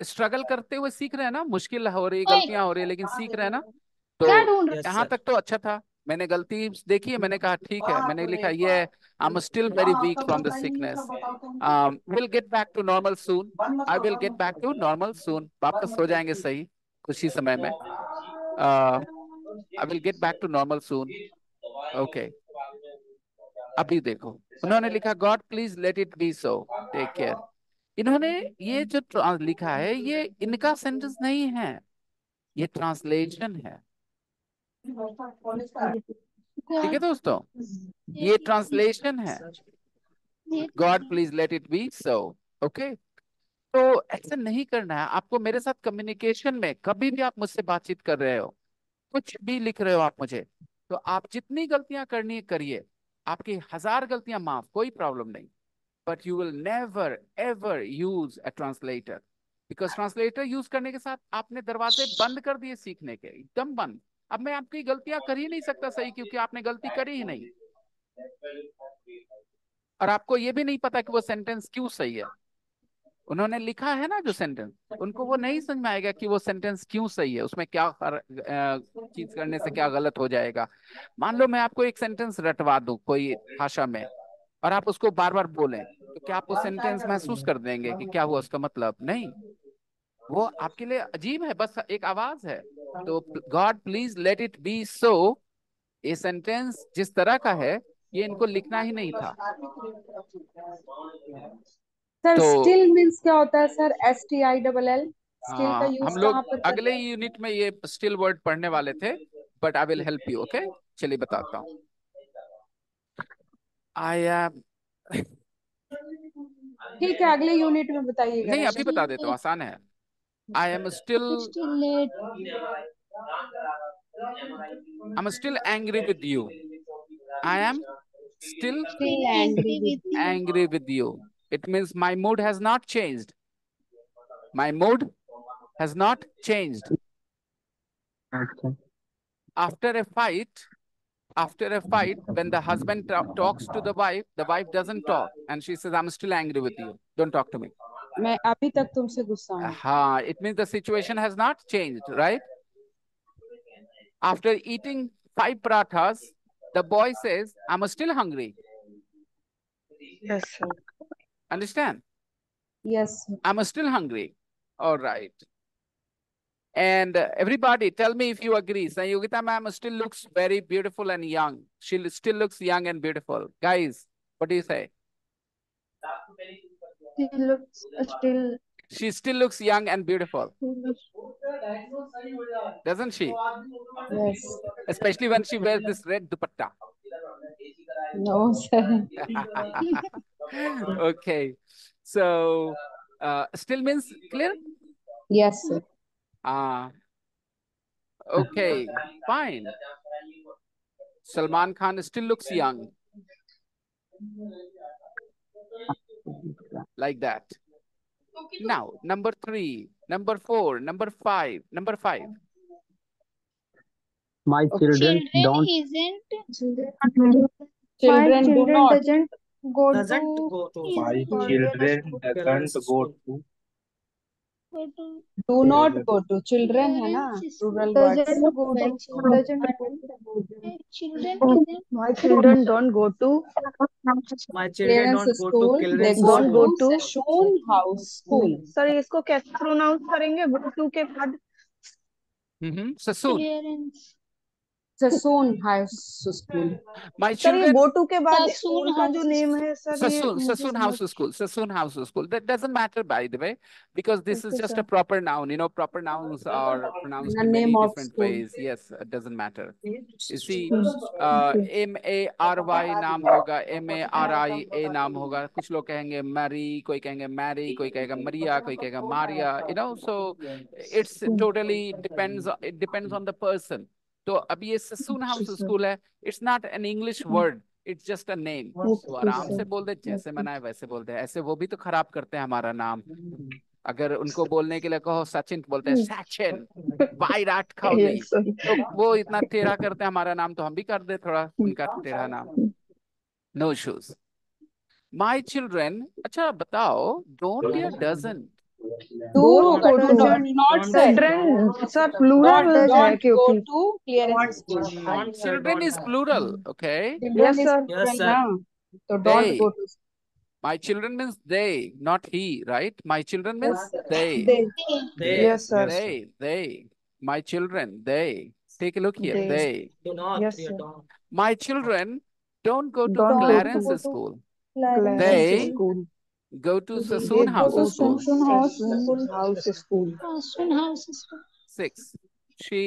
स्ट्रगल करते हुए सीख रहे हैं ना, मुश्किल हो रही, गलतियां हो रही है, लेकिन सीख रहे हैं ना। तो क्या ढूंढ रहे यस यहाँ सर। तक तो अच्छा था। मैंने गलती देखी है, मैंने कहा ठीक है, मैंने लिखा ये I am still very weak from the sickness, will get back to normal soon, I will get back to normal soon, वापस हो जाएंगे सही कुछ ही समय में, I will get back to normal soon. Okay अभी देखो, उन्होंने लिखा God please let it be so, take care. इन्होंने ये जो लिखा है ये इनका सेंटेंस नहीं है, ये ट्रांसलेशन है। ठीक है दोस्तों, ये ट्रांसलेशन है। God please let it be so. Okay, तो ऐसा नहीं करना है आपको। मेरे साथ कम्युनिकेशन में कभी भी आप मुझसे बातचीत कर रहे हो, कुछ भी लिख रहे हो आप मुझे, तो आप जितनी गलतियां करनी है करिए, आपकी 1000 गलतियां माफ, कोई प्रॉब्लम नहीं। But you will never ever use a translator, because translator use करने के साथ आपने दरवाजे बंद कर दिए सीखने के, एकदम बंद। अब मैं आपकी गलतियां कर ही नहीं सकता सही, क्योंकि आपने गलती करी ही नहीं, और आपको ये भी नहीं पता कि वो सेंटेंस क्यों सही है। उन्होंने लिखा है ना जो सेंटेंस, उनको वो नहीं समझ में आएगा कि वो सेंटेंस क्यों सही है, उसमें क्या चीज करने से क्या गलत हो जाएगा। मान लो मैं आपको एक सेंटेंस रटवा दूं कोई भाषा में, और आप उसको बार बार बोलें, तो क्या आप वो सेंटेंस महसूस कर देंगे कि क्या हुआ उसका मतलब। नहीं, वो आपके लिए अजीब है, बस एक आवाज है। तो God please let it be so, ये सेंटेंस जिस तरह का है ये इनको लिखना ही नहीं था। सर तो स्टिल मीन्स क्या होता है सर, STILL। स्टिल का यूज हम कहाँ लोग पर करते अगले हैं? यूनिट में ये स्टिल वर्ड पढ़ने वाले थे, but I will help you. Okay, चलिए बताता हूँ। आई एम ठीक है, अगले यूनिट में बताइएगा नहीं अभी राइट। बता देता हूँ, आसान है। आई am still angry with you, I am still Still angry with you. angry with you. It means my mood has not changed. My mood has not changed. अच्छा After a fight, when the husband talks to the wife doesn't talk, and she says, "I'm still angry with you. Don't talk to me." मैं अभी तक तुमसे गुस्सा हूँ। It means the situation has not changed, right? After eating 5 parathas, the boy says, "I'm still hungry." Yes, sir. Understand? Yes sir. I'm still hungry. All right. And everybody tell me if you agree. Sanyogita ma'am still looks very beautiful and young. She still looks young and beautiful. Guys, what do you say? Still She still looks young and beautiful, doesn't she? Yes. Especially when she wears this red dupatta. No sir. Okay. So, still means clear? Yes sir. Okay, fine. Salman Khan still looks young. Like that. Now, number 3, number 4, number 5, number 5. My children don't. My Children do children not. doesn't go Doesn't to go to My school. children doesn't go to. Do not go to. Children है ना, plural words. Doesn't go to. Doesn't go to. My children don't go to. My children Parents don't go to school. They children's go Don't go school. to to. Seshun house school. Sir इसको कैसे pronounce करेंगे? go to के बाद So soon. Sassoon High School. My sir ये children, go to के बाद Sassoon school का जो House नेम है सर, ये Sassoon, मुझे Sassoon House समझ। School, Sassoon House School. That doesn't matter, by the way, because this is okay just a sir. proper noun. You know, proper nouns are pronounced The in name many of different school. ways. Yes, it doesn't matter. You see, okay MARY नाम होगा, MARIA नाम होगा. कुछ लोग कहेंगे Mary, कोई कहेंगे Mary, कोई कहेगा Maria, कोई कहेगा Maria. You know, so it's totally depends. It depends on the person. तो अब ये Sassoon House School है. It's not an English word. It's just a name. तो ओके आराम से सर। बोल दे, जैसे मना है वैसे बोल दे. ऐसे वो भी तो खराब करते हैं हमारा नाम. अगर उनको बोलने के लिए कहो सचिन, बोलते हैं सचिन. विराट कोहली. Yes sir. तो वो इतना टेढ़ा करते हैं हमारा नाम, तो हम भी कर दे थोड़ा उनका टेढ़ा नाम. No shoes. My children. अच्छा बताओ, डोंट या डजंट? Two डोंट होगा, go to not not sir. Children sir, plural है Don't go क्योंकि। to clearance school. Don't sir, Children don't is have. plural, okay? Children yes is sir. Yes plural sir. ना, तो They. don't go to. My children means they, not he, right? My children means Yes, they. they. They. Yes sir. Yes, sir. They. My children, they. Take a look here. They. They. Do not. Yes Yeah, sir. don't. My children don't go to don't go to Clarence School. Clarence They school. go to they Sassoon House go to School. Sassoon house school. Sassoon House School. 6. She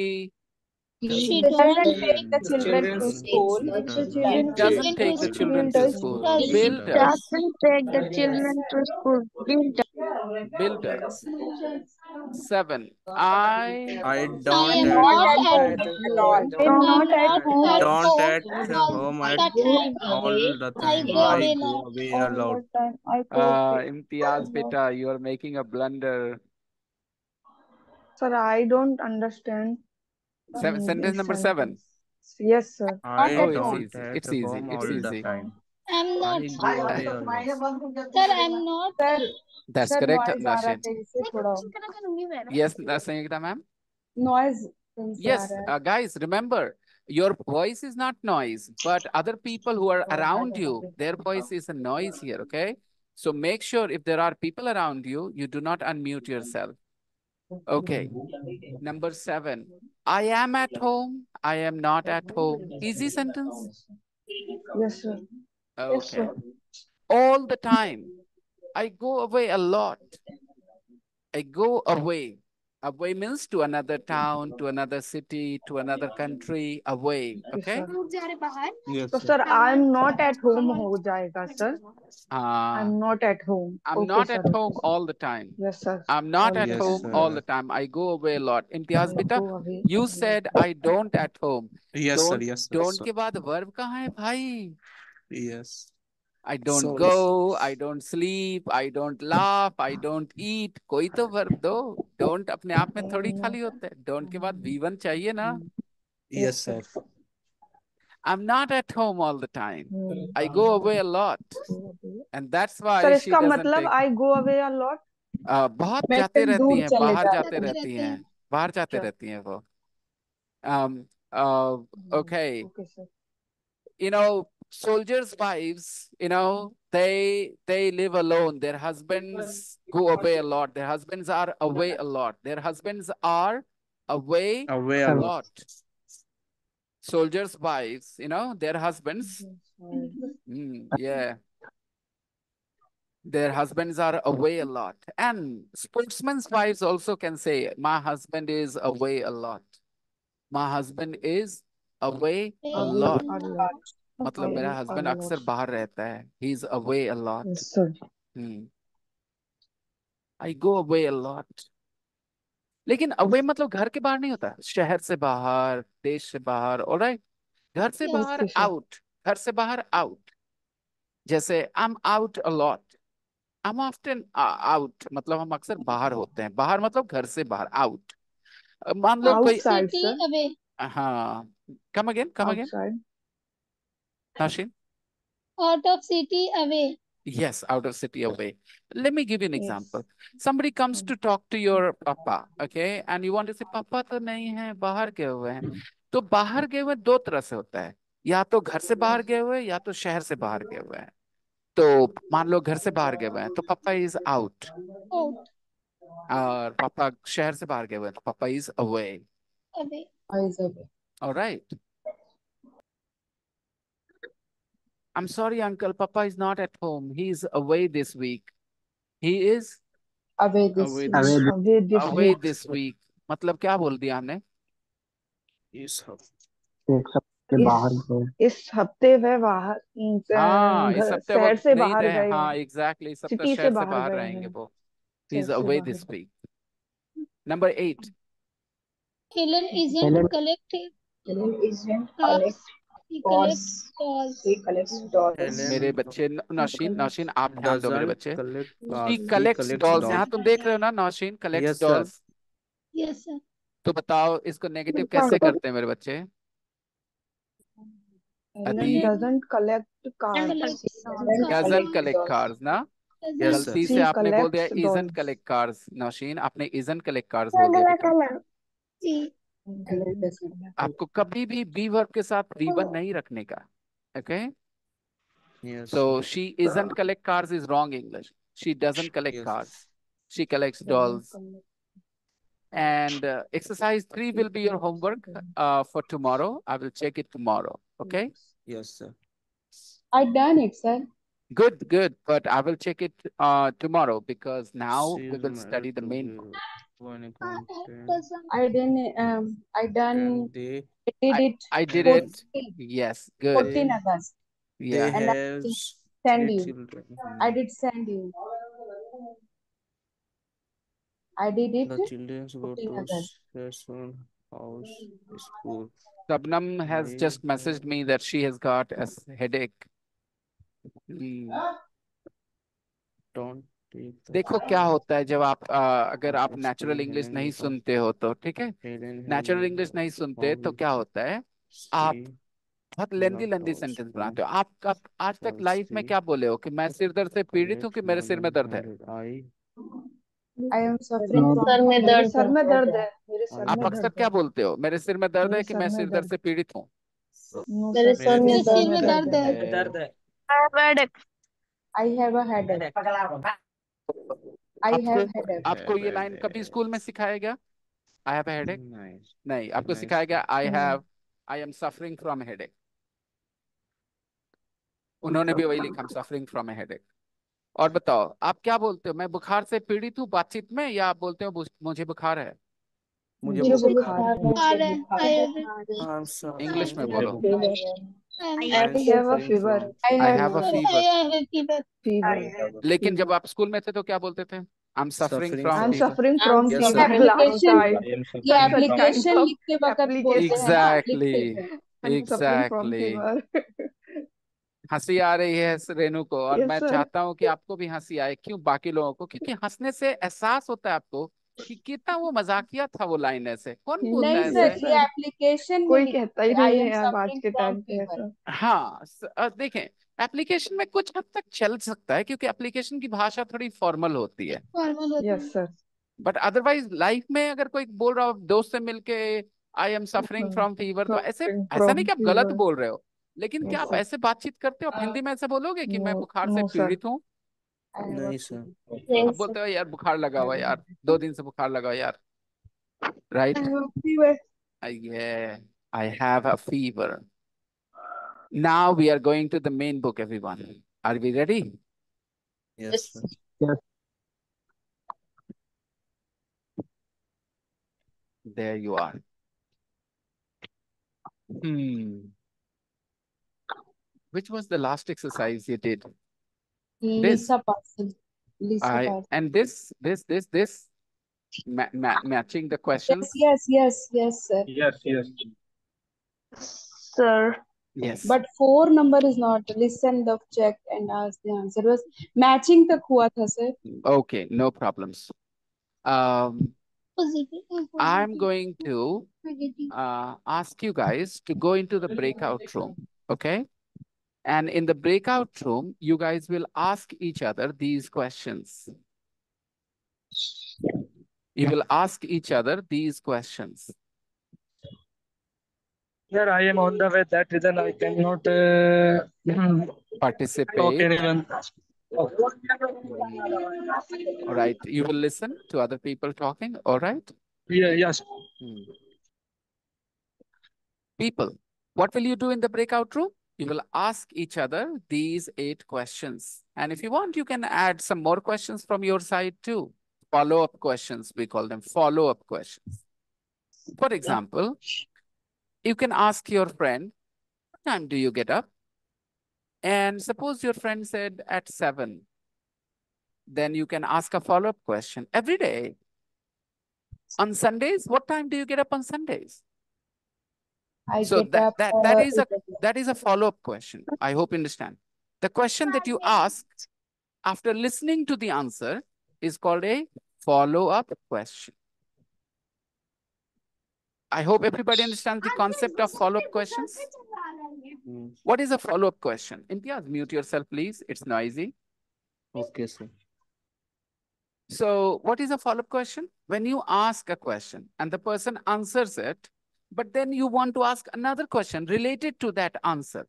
She It don't doesn't take take the The children to children's school. it doesn't take the children to school. Bill does. doesn't take the children to school. Bill does. 7. I I I don't am at not home. At all. not at home Don't at all home at the time. all the I time. go I away go lot. away a lot. Imtiaz beta, you are making a blunder. Sir I don't understand Sentence number 7. Yes sir. I Oh, At it's home. don't easy. at It's easy. home It's all the easy. time. I'm not. I go away a lot. Sir, I'm not. Sir That's sir correct, noise आ रहा Nashin. है इससे थोड़ा। Yes, Sangeeta ma'am. Noise कहीं से आ Yes, रहा है। guys, remember, your voice is not noise, but other people who are around you, their voice is a noise here, okay? So make sure if there are people around you, you do not unmute yourself. Okay. Number 7. I am at home. I am not at home. Easy sentence. Yes sir. Okay. All the time. I go away a lot. I go away. Away means to another town, to another city, to another country, away. Okay? Yes, तो sir. Sir I am not at home हो जाएगा sir. I am not at home. I'm okay not at sir. home all the time. Yes sir. I'm not All at the Yes, home time. all the sir. time. I go away a lot. Imtiaz I beta, go away. you said I don't at home. Yes, sir. Don't Yes, sir. don't So, के बाद verb कहाँ है भाई? Yes. I don't so go, I don't sleep, I don't laugh, I don't eat. कोई तो verb दो. Don't अपने आप में थोड़ी खाली होता है. Don't के बाद V1 चाहिए ना. Yes, sir. I'm not at home all the time. I go away a lot. And that's why sir she इसका doesn't मतलब take. I go away a lot. बहुत मैं जाते कहीं रहती दूर हैं, चले बाहर जाते जाते रहती हैं, बाहर जाते रहती हैं वो. Okay. Okay sir. You know, soldiers' wives, you know, they live alone. Their husbands go away a lot. Their husbands are away a lot. Their husbands are away away a a lot. lot. Soldiers' wives, you know, their husbands. Yeah. Their husbands are away a lot. And sportsmen's wives also can say, my husband is away a lot. My husband is away a lot. मतलब मेरा husband अक्सर बाहर रहता है. He is away a lot. Yes sir. I go away a lot. लेकिन away मतलब घर के बाहर नहीं होता. शहर से बाहर, देश से बाहर, alright? घर से बाहर Okay, sir. out. घर से बाहर out. जैसे I'm out a lot. I'm often out. मतलब हम अक्सर बाहर होते हैं. बाहर मतलब घर से बाहर, out. मान लो कोई Outside, City sir. away. हाँ. Come again. Outside. Nashin? Out of city away. Yes, out of city away. Let me give you an example. Somebody comes to talk to your papa, okay? And you want to say, पापा तो नहीं है, बाहर गए हुए हैं. तो बाहर गए हुए दो तरह से होता है. या तो घर से बाहर गए हुए, या तो शहर से बाहर गए हुए हैं. तो मान लो घर से बाहर गए हुए हैं, तो पापा इज आउट. Out. और पापा शहर से बाहर गए हुए हैं, तो पापा is away. Away. Eyes away. All right. I'm sorry, uncle. Papa is not at home. He's away this week. He is Away this Away week. this Away this away week. this week. मतलब क्या बोल दिया हमने? is hub. एक सप्ताह बाहर गए। इस हफ्ते वह बाहर हाँ, इस हफ्ते वो शहर से नहीं बाहर रहे। गए हाँ, हैं, एग्जैक्टली। इस हफ्ते सिटी से शहर से बाहर बाहर गए रहेंगे हैं, वो। शहर He's से away बाहर। this week. Number 8. Helen isn't Helen collecting Helen isn't cars. collect He cars. collects dolls. She collects dolls. मेरे Helen बच्चे नौशीन आप ध्यान दो मेरे doesn't बच्चे। collect She cars. She collects collects dolls। dolls. यहाँ तुम देख रहे हो ना, Nausheen collects Yes, sir. dolls। Yes, sir. तो बताओ इसको नेगेटिव कैसे करते हैं मेरे बच्चे? Helen Adeep doesn't collect cars. doesn't collect cars ना? Yes, sir. गलती से She आपने बोल दिया collects isn't dolls. collect cars। Nausheen आपने isn't collect cars बोल दिया बेटा। Helen doesn't collect. आपको कभी भी बी वर्ब के साथ V1 नहीं रखने का। Okay? Yes, So sir. she isn't collect cars is wrong English. She doesn't collect Yes. cars. She collects dolls. And exercise 3 will be your homework for tomorrow. I will check it tomorrow. Okay? Yes, sir. I done it, sir. Good, good. But I will check it tomorrow because now She we is will study married the to main the book. one account. I didn't. I done. And they I did it. I did and it. Yes, good. 14 August. they Yeah. And I have send 3 you. children. I did send you. I did it. The children go 14 to August. Sassoon House School. Sabnam has They just messaged me that she has got a headache. don't take the देखो क्या children. होता है जब आप अगर आप natural School English Helen नहीं is a सुनते हो तो ठीक है। Helen has natural a English नहीं सुनते तो hobby. क्या होता है, आप She बहुत लेंदी not सेंटेंस school. बनाते हो। आप आज तक लाइफ में She क्या बोले हो कि मैं सिर दर्द से पीड़ित हूँ collects कि मेरे more सिर में than दर्द है? 100. I am suffering from sir में मेरे दर्द सर में दर्द है, मेरे सर आप में अक्सर दर्द क्या है, बोलते हो, मेरे सिर में दर्द मेरे है कि सर मैं में सिर दर्द दर्द। से पीड़ित हूँ? नो मेरे सर, सर में मेरे सर दर्द में दर्द दर्द है। है। दर्द है। I have a headache. I have आपको headache. आपको ये लाइन कभी स्कूल में सिखाया गया? I have headache? Nice. नहीं, आपको Nice. सिखाया गया I am suffering from headache. उन्होंने भी वही लिखा, सफरिंग फ्रॉम हेडेक। और बताओ आप क्या बोलते हो, मैं बुखार से पीड़ित हूँ बातचीत में, या आप बोलते हो मुझे बुखार है? मुझे मुझे बुखार बुखार है। आ रहा है। I'm इंग्लिश में suffering बोलो। from I I'm have a suffering fever. from I have a fever. Fever. लेकिन जब आप स्कूल में थे तो क्या बोलते थे? I am suffering suffering from I'm from fever. suffering from Yes, fever sir. last application time. ये Such kind एप्लीकेशन of लिखते वक्त बोलते हैं ना, एग्जैक्टली, लिखते हैं। I'm suffering from exactly. fever. हंसी आ रही है रेनू को, और Yes, मैं sir. चाहता हूं कि आपको भी हंसी आए। क्यों? बाकी लोगों को, क्योंकि हंसने से एहसास होता है आपको कि कितना वो मजाकिया था वो लाइन। ऐसे कौन बोलता नहीं है सर, ऐसे? ये एप्लीकेशन में कोई कहता ही लिखते हैं, नहीं I है am अब आज suffering के from टाइम पे fever. ऐसा। हाँ, देखें, एप्लीकेशन में कुछ हद तक चल सकता है क्योंकि एप्लीकेशन की भाषा थोड़ी फॉर्मल होती है। Yes, sir. But otherwise life में अगर कोई बोल रहा हो दोस्त से मिलके I am suffering from fever, तो ऐसे Suffering ऐसा नहीं from कि आप गलत fever. बोल रहे हो, लेकिन क्या Yes, आप sir. ऐसे बातचीत करते हो? आप हिंदी में ऐसे बोलोगे कि मैं No, बुखार से no, sir. पीड़ित हूँ? I have a नहीं sir. आप बोलते हो यार बुखार लगा हुआ है यार, 2 दिन से बुखार लगा हुआ है यार, right? fever. Yeah, I have a fever. Now we are going to the main book, everyone. Are we ready? Yes sir. Yes. There you are. Which was the last exercise you did? This. Lisa Parcel. Lisa Parcel. And this, matching the questions. Yes, sir. Yes. Sir. Yes. But 4 number is not. Listen, the check and ask the answer. Was matching तक हुआ था sir. Okay, no problems. I'm going to ask you guys to go into the breakout room, okay? And in the breakout room, you guys will ask each other these questions. You will ask each other these questions. Sir, I am on the way. That reason I cannot Participate. talk anyone. All right. You will listen to other people talking. All right. Yes. People, what will you do in the breakout room? You will ask each other these 8 questions. And if you want, you can add some more questions from your side too. Follow-up questions, we call them follow-up questions. For example, you can ask your friend, what time do you get up? And suppose your friend said at 7. Then you can ask a follow-up question. Every day, on Sundays, what time do you get up on Sundays? I So get up that is a follow-up question. I hope you understand. The question that you ask after listening to the answer is called a follow-up question. I hope everybody understands the concept of follow-up questions. What is a follow-up question? Imtiaz, mute yourself, please. It's noisy. Okay, sir. So what is a follow-up question? When you ask a question and the person answers it, but then you want to ask another question related to that answer.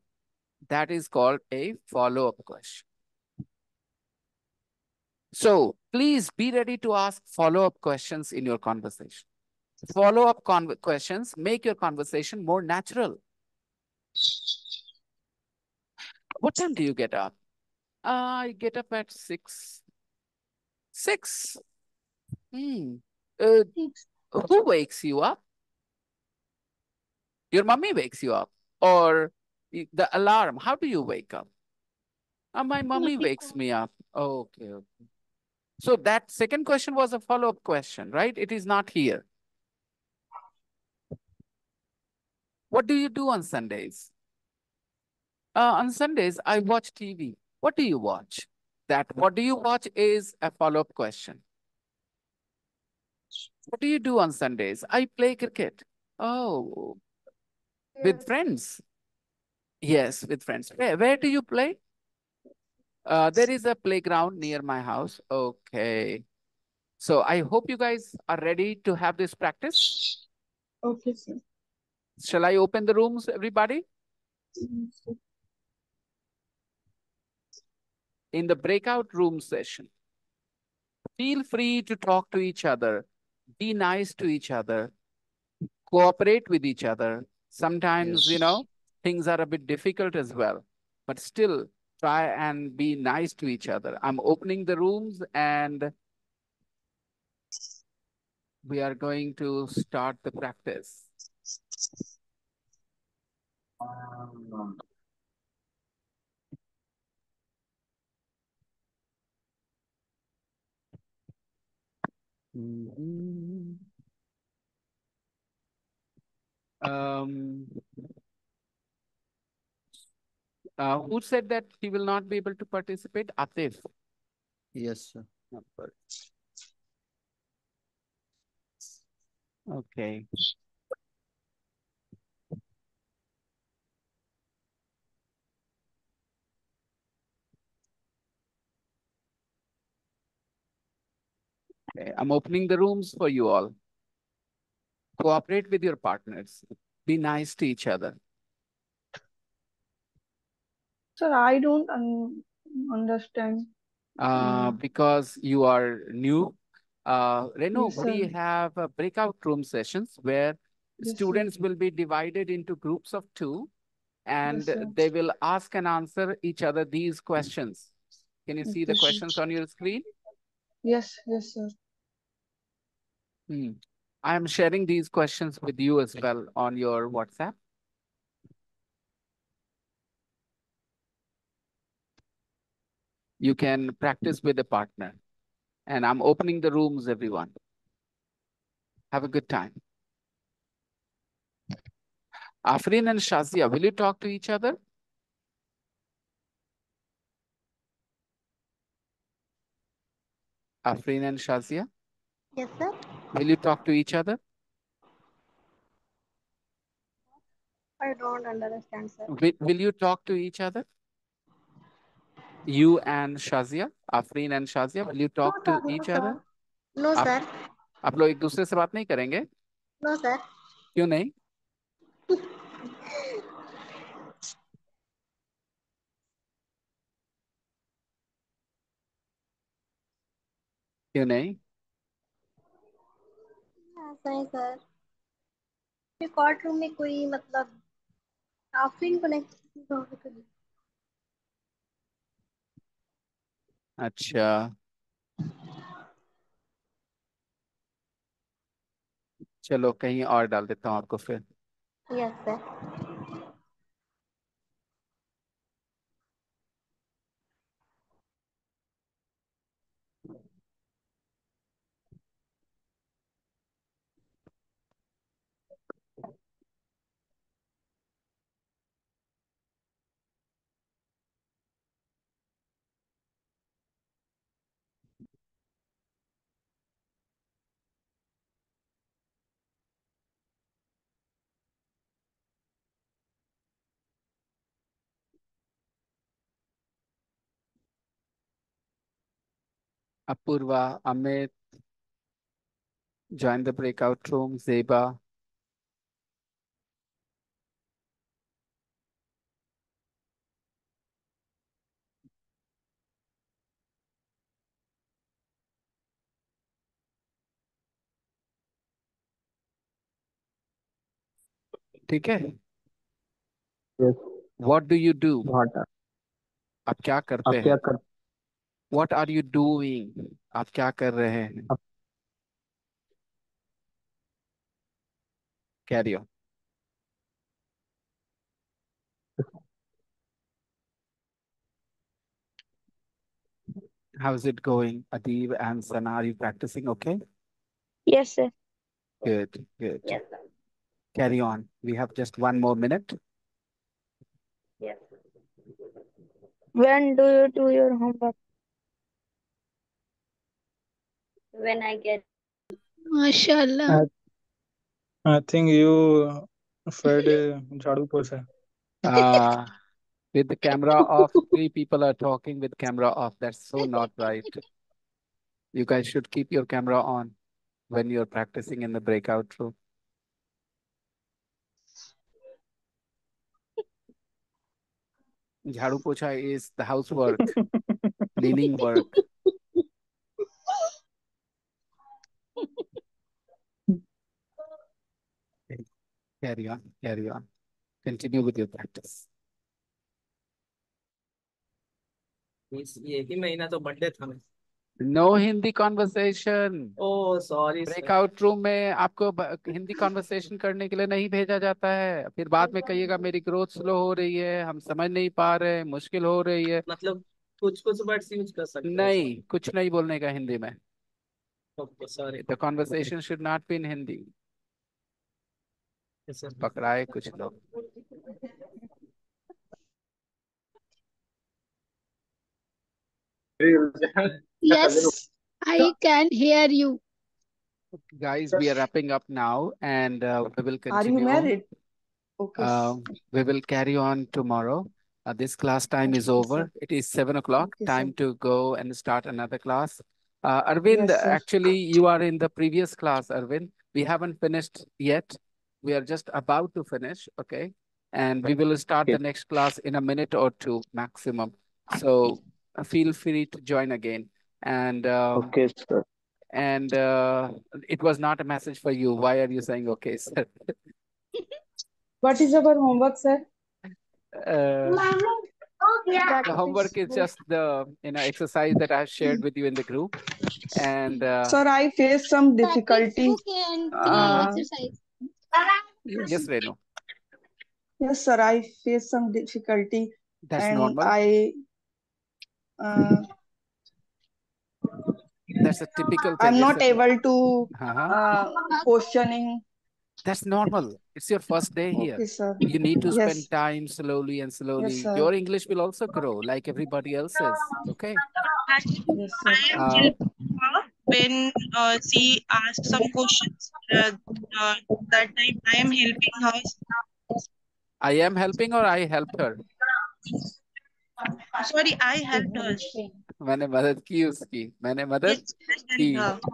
That is called a follow-up question. So please be ready to ask follow-up questions in your conversation. Follow-up questions make your conversation more natural. What time do you get up? I get up at 6. 6? Who wakes you up? Your mommy wakes you up? Or the alarm? How do you wake up? My mommy wakes me up. Okay. So that second question was a follow-up question, right? It is not here. What do you do on Sundays? On Sundays, I watch TV. What do you watch? That what do you watch is a follow-up question. What do you do on Sundays? I play cricket. Oh, with friends? Yes, with friends. Where do you play? There is a playground near my house. Okay. So I hope you guys are ready to have this practice. Okay, sir. Shall I open the rooms, everybody? In the breakout room session, feel free to talk to each other. Be nice to each other. Cooperate with each other. Sometimes, things are a bit difficult as well, but still try and be nice to each other. I'm opening the rooms and we are going to start the practice. Who said that he will not be able to participate? Atif. Yes, sir. Okay. Okay, I'm opening the rooms for you all. Cooperate with your partners. Be nice to each other. Sir, I don't understand. Because you are new. Renu, Yes, we sir. have breakout room sessions where Yes, students sir. will be divided into groups of 2 and Yes, sir. they will ask and answer each other these questions. Can you see the Okay, sir. questions on your screen? Yes, sir. I am sharing these questions with you as well on your WhatsApp. You can practice with a partner. And I'm opening the rooms, everyone. Have a good time. Afreen and Shazia, will you talk to each other? Afreen and Shazia, Yes, sir. will you talk to each other? I don't understand, sir. Will you talk to each other? You and Shazia, Afreen and Shazia, will you talk to each other? No, sir. आप लोग एक दूसरे से बात नहीं करेंगे? No, sir. क्यों नहीं? क्यों नहीं? ऐसा ही सर। कोर्ट रूम में कोई मतलब आफरीन को नहीं अच्छा, चलो कहीं और डाल देता हूँ आपको फिर। Yes sir. Apurva, Amit, join the breakout room, Zeba। ठीक है। Yes. What do you do? भाटा। आप क्या करते आप क्या हैं? कर What are you doing? आप क्या कर रहे हैं? आप Carry on। How's it going, Adib and Sana? Are you practicing okay? Yes, sir. Good, good. Yes, sir. Carry on. We have just 1 more minute. Yes. When do you do your homework? When I get. MashaAllah. I think you fed Jhadu Pocha. Uh, with the camera off, 3 people are talking with camera off. That's so not right. You guys should keep your camera on when you're practicing in the breakout room. Jhadu pocha is the housework, cleaning work. Okay, carry on, carry on. Continue with your practice. ये ही महीना तो birthday था मेरा। No Hindi conversation. Oh sorry sir. Breakout room में आपको Hindi conversation करने के लिए नहीं भेजा जाता है। फिर बाद में कहिएगा मेरी ग्रोथ स्लो हो रही है, हम समझ नहीं पा रहे हैं, मुश्किल हो रही है। मतलब कुछ कुछ वर्ड्स यूज कर सकते हैं सर। नहीं, कुछ नहीं बोलने का हिंदी में। Okay sorry. The conversation should not be in Hindi. Sir पकड़ाए कुछ लोग। Yes, I can hear you. Guys, we are wrapping up now and we will Are you continue. married? Okay. We will carry on tomorrow. This class time is Okay, over. sir. It is 7 o'clock. Okay, Time sir. to go and start another class. Arvind, Yes, sir. actually, you are in the previous class, Arvind. We haven't finished yet. We are just about to finish, okay? And we will start the next class in a minute or two maximum. So feel free to join again. And okay sir. and it was not a message for you. Why are you saying okay, sir? What is our homework, sir? The homework is just the exercise that I have shared with you in the group. And Sir, I faced some difficulty. And exercise. yes, Renu, Yes, sir, I faced some difficulty, that's and normal. That's a typical thing. I'm not It's a- able to Uh-huh. questioning. That's normal. It's your first day here. Okay, sir. You need to Yes. spend time slowly and slowly. Yes, sir. Your English will also grow like everybody else's. Okay. Yes, sir. I am helping her when she asks some questions. That time I am helping her. I am helping or I helped her? Sorry, I helped her. मैंने मदद की उसकी, मैंने मदद Yes, I की. helped her.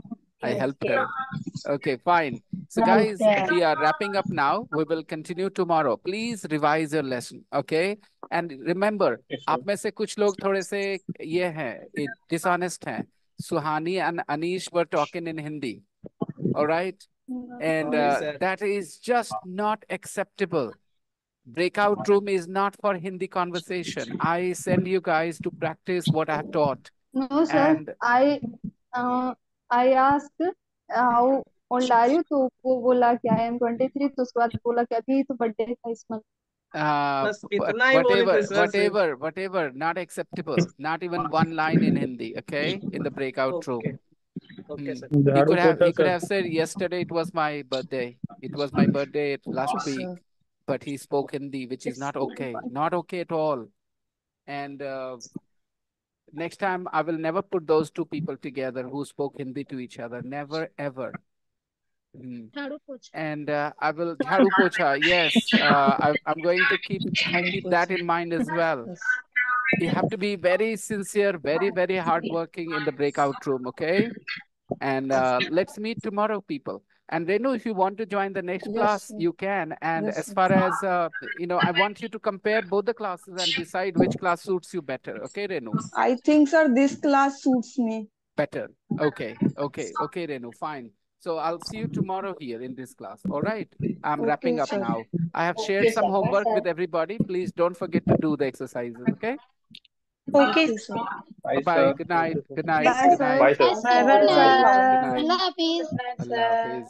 I helped her. Okay, fine. So guys, we are wrapping up now. We will continue tomorrow. Please revise your lesson, okay? And remember, आप में से कुछ लोग थोड़े से ये हैं, dishonest हैं. Suhani and Anish were talking in Hindi. All right? And Sorry, sir. that is just not acceptable. Breakout room is not for Hindi conversation. I send you guys to practice what I have taught. No, sir. And I asked how old are you? तो वो बोला कि I am 23. तो उसके बाद बोला कि अभी तो बर्थडे था इस month. बस इतना ही बोले थे सर सिर्फ। whatever, not acceptable. Not even one line in Hindi, okay? In the breakout room. Okay, sir. He could have said yesterday it was my birthday. It was my birthday last week, but he spoke Hindi, which is not okay. Not okay at all. And next time I will never put those two people together who spoke Hindi to each other. Never, ever. And I will Jhadu Pocha, yes. I'm going to keep that in mind as well. You have to be very sincere, very, very hardworking in the breakout room, okay? And let's meet tomorrow, people. And Renu, if you want to join the next class, you can. And as far as, I want you to compare both the classes and decide which class suits you better. Okay, Renu? I think, sir, this class suits me. Better. Okay, Renu, fine. So I'll see you tomorrow here in this class. All right. I'm wrapping up now. I have shared some homework with everybody. Please don't forget to do the exercises. Okay. Okay, sir. Bye. Good night. Good night. Bye, Good sir. night. Bye, sir. Good night. Allah Hafiz. Allah Hafiz.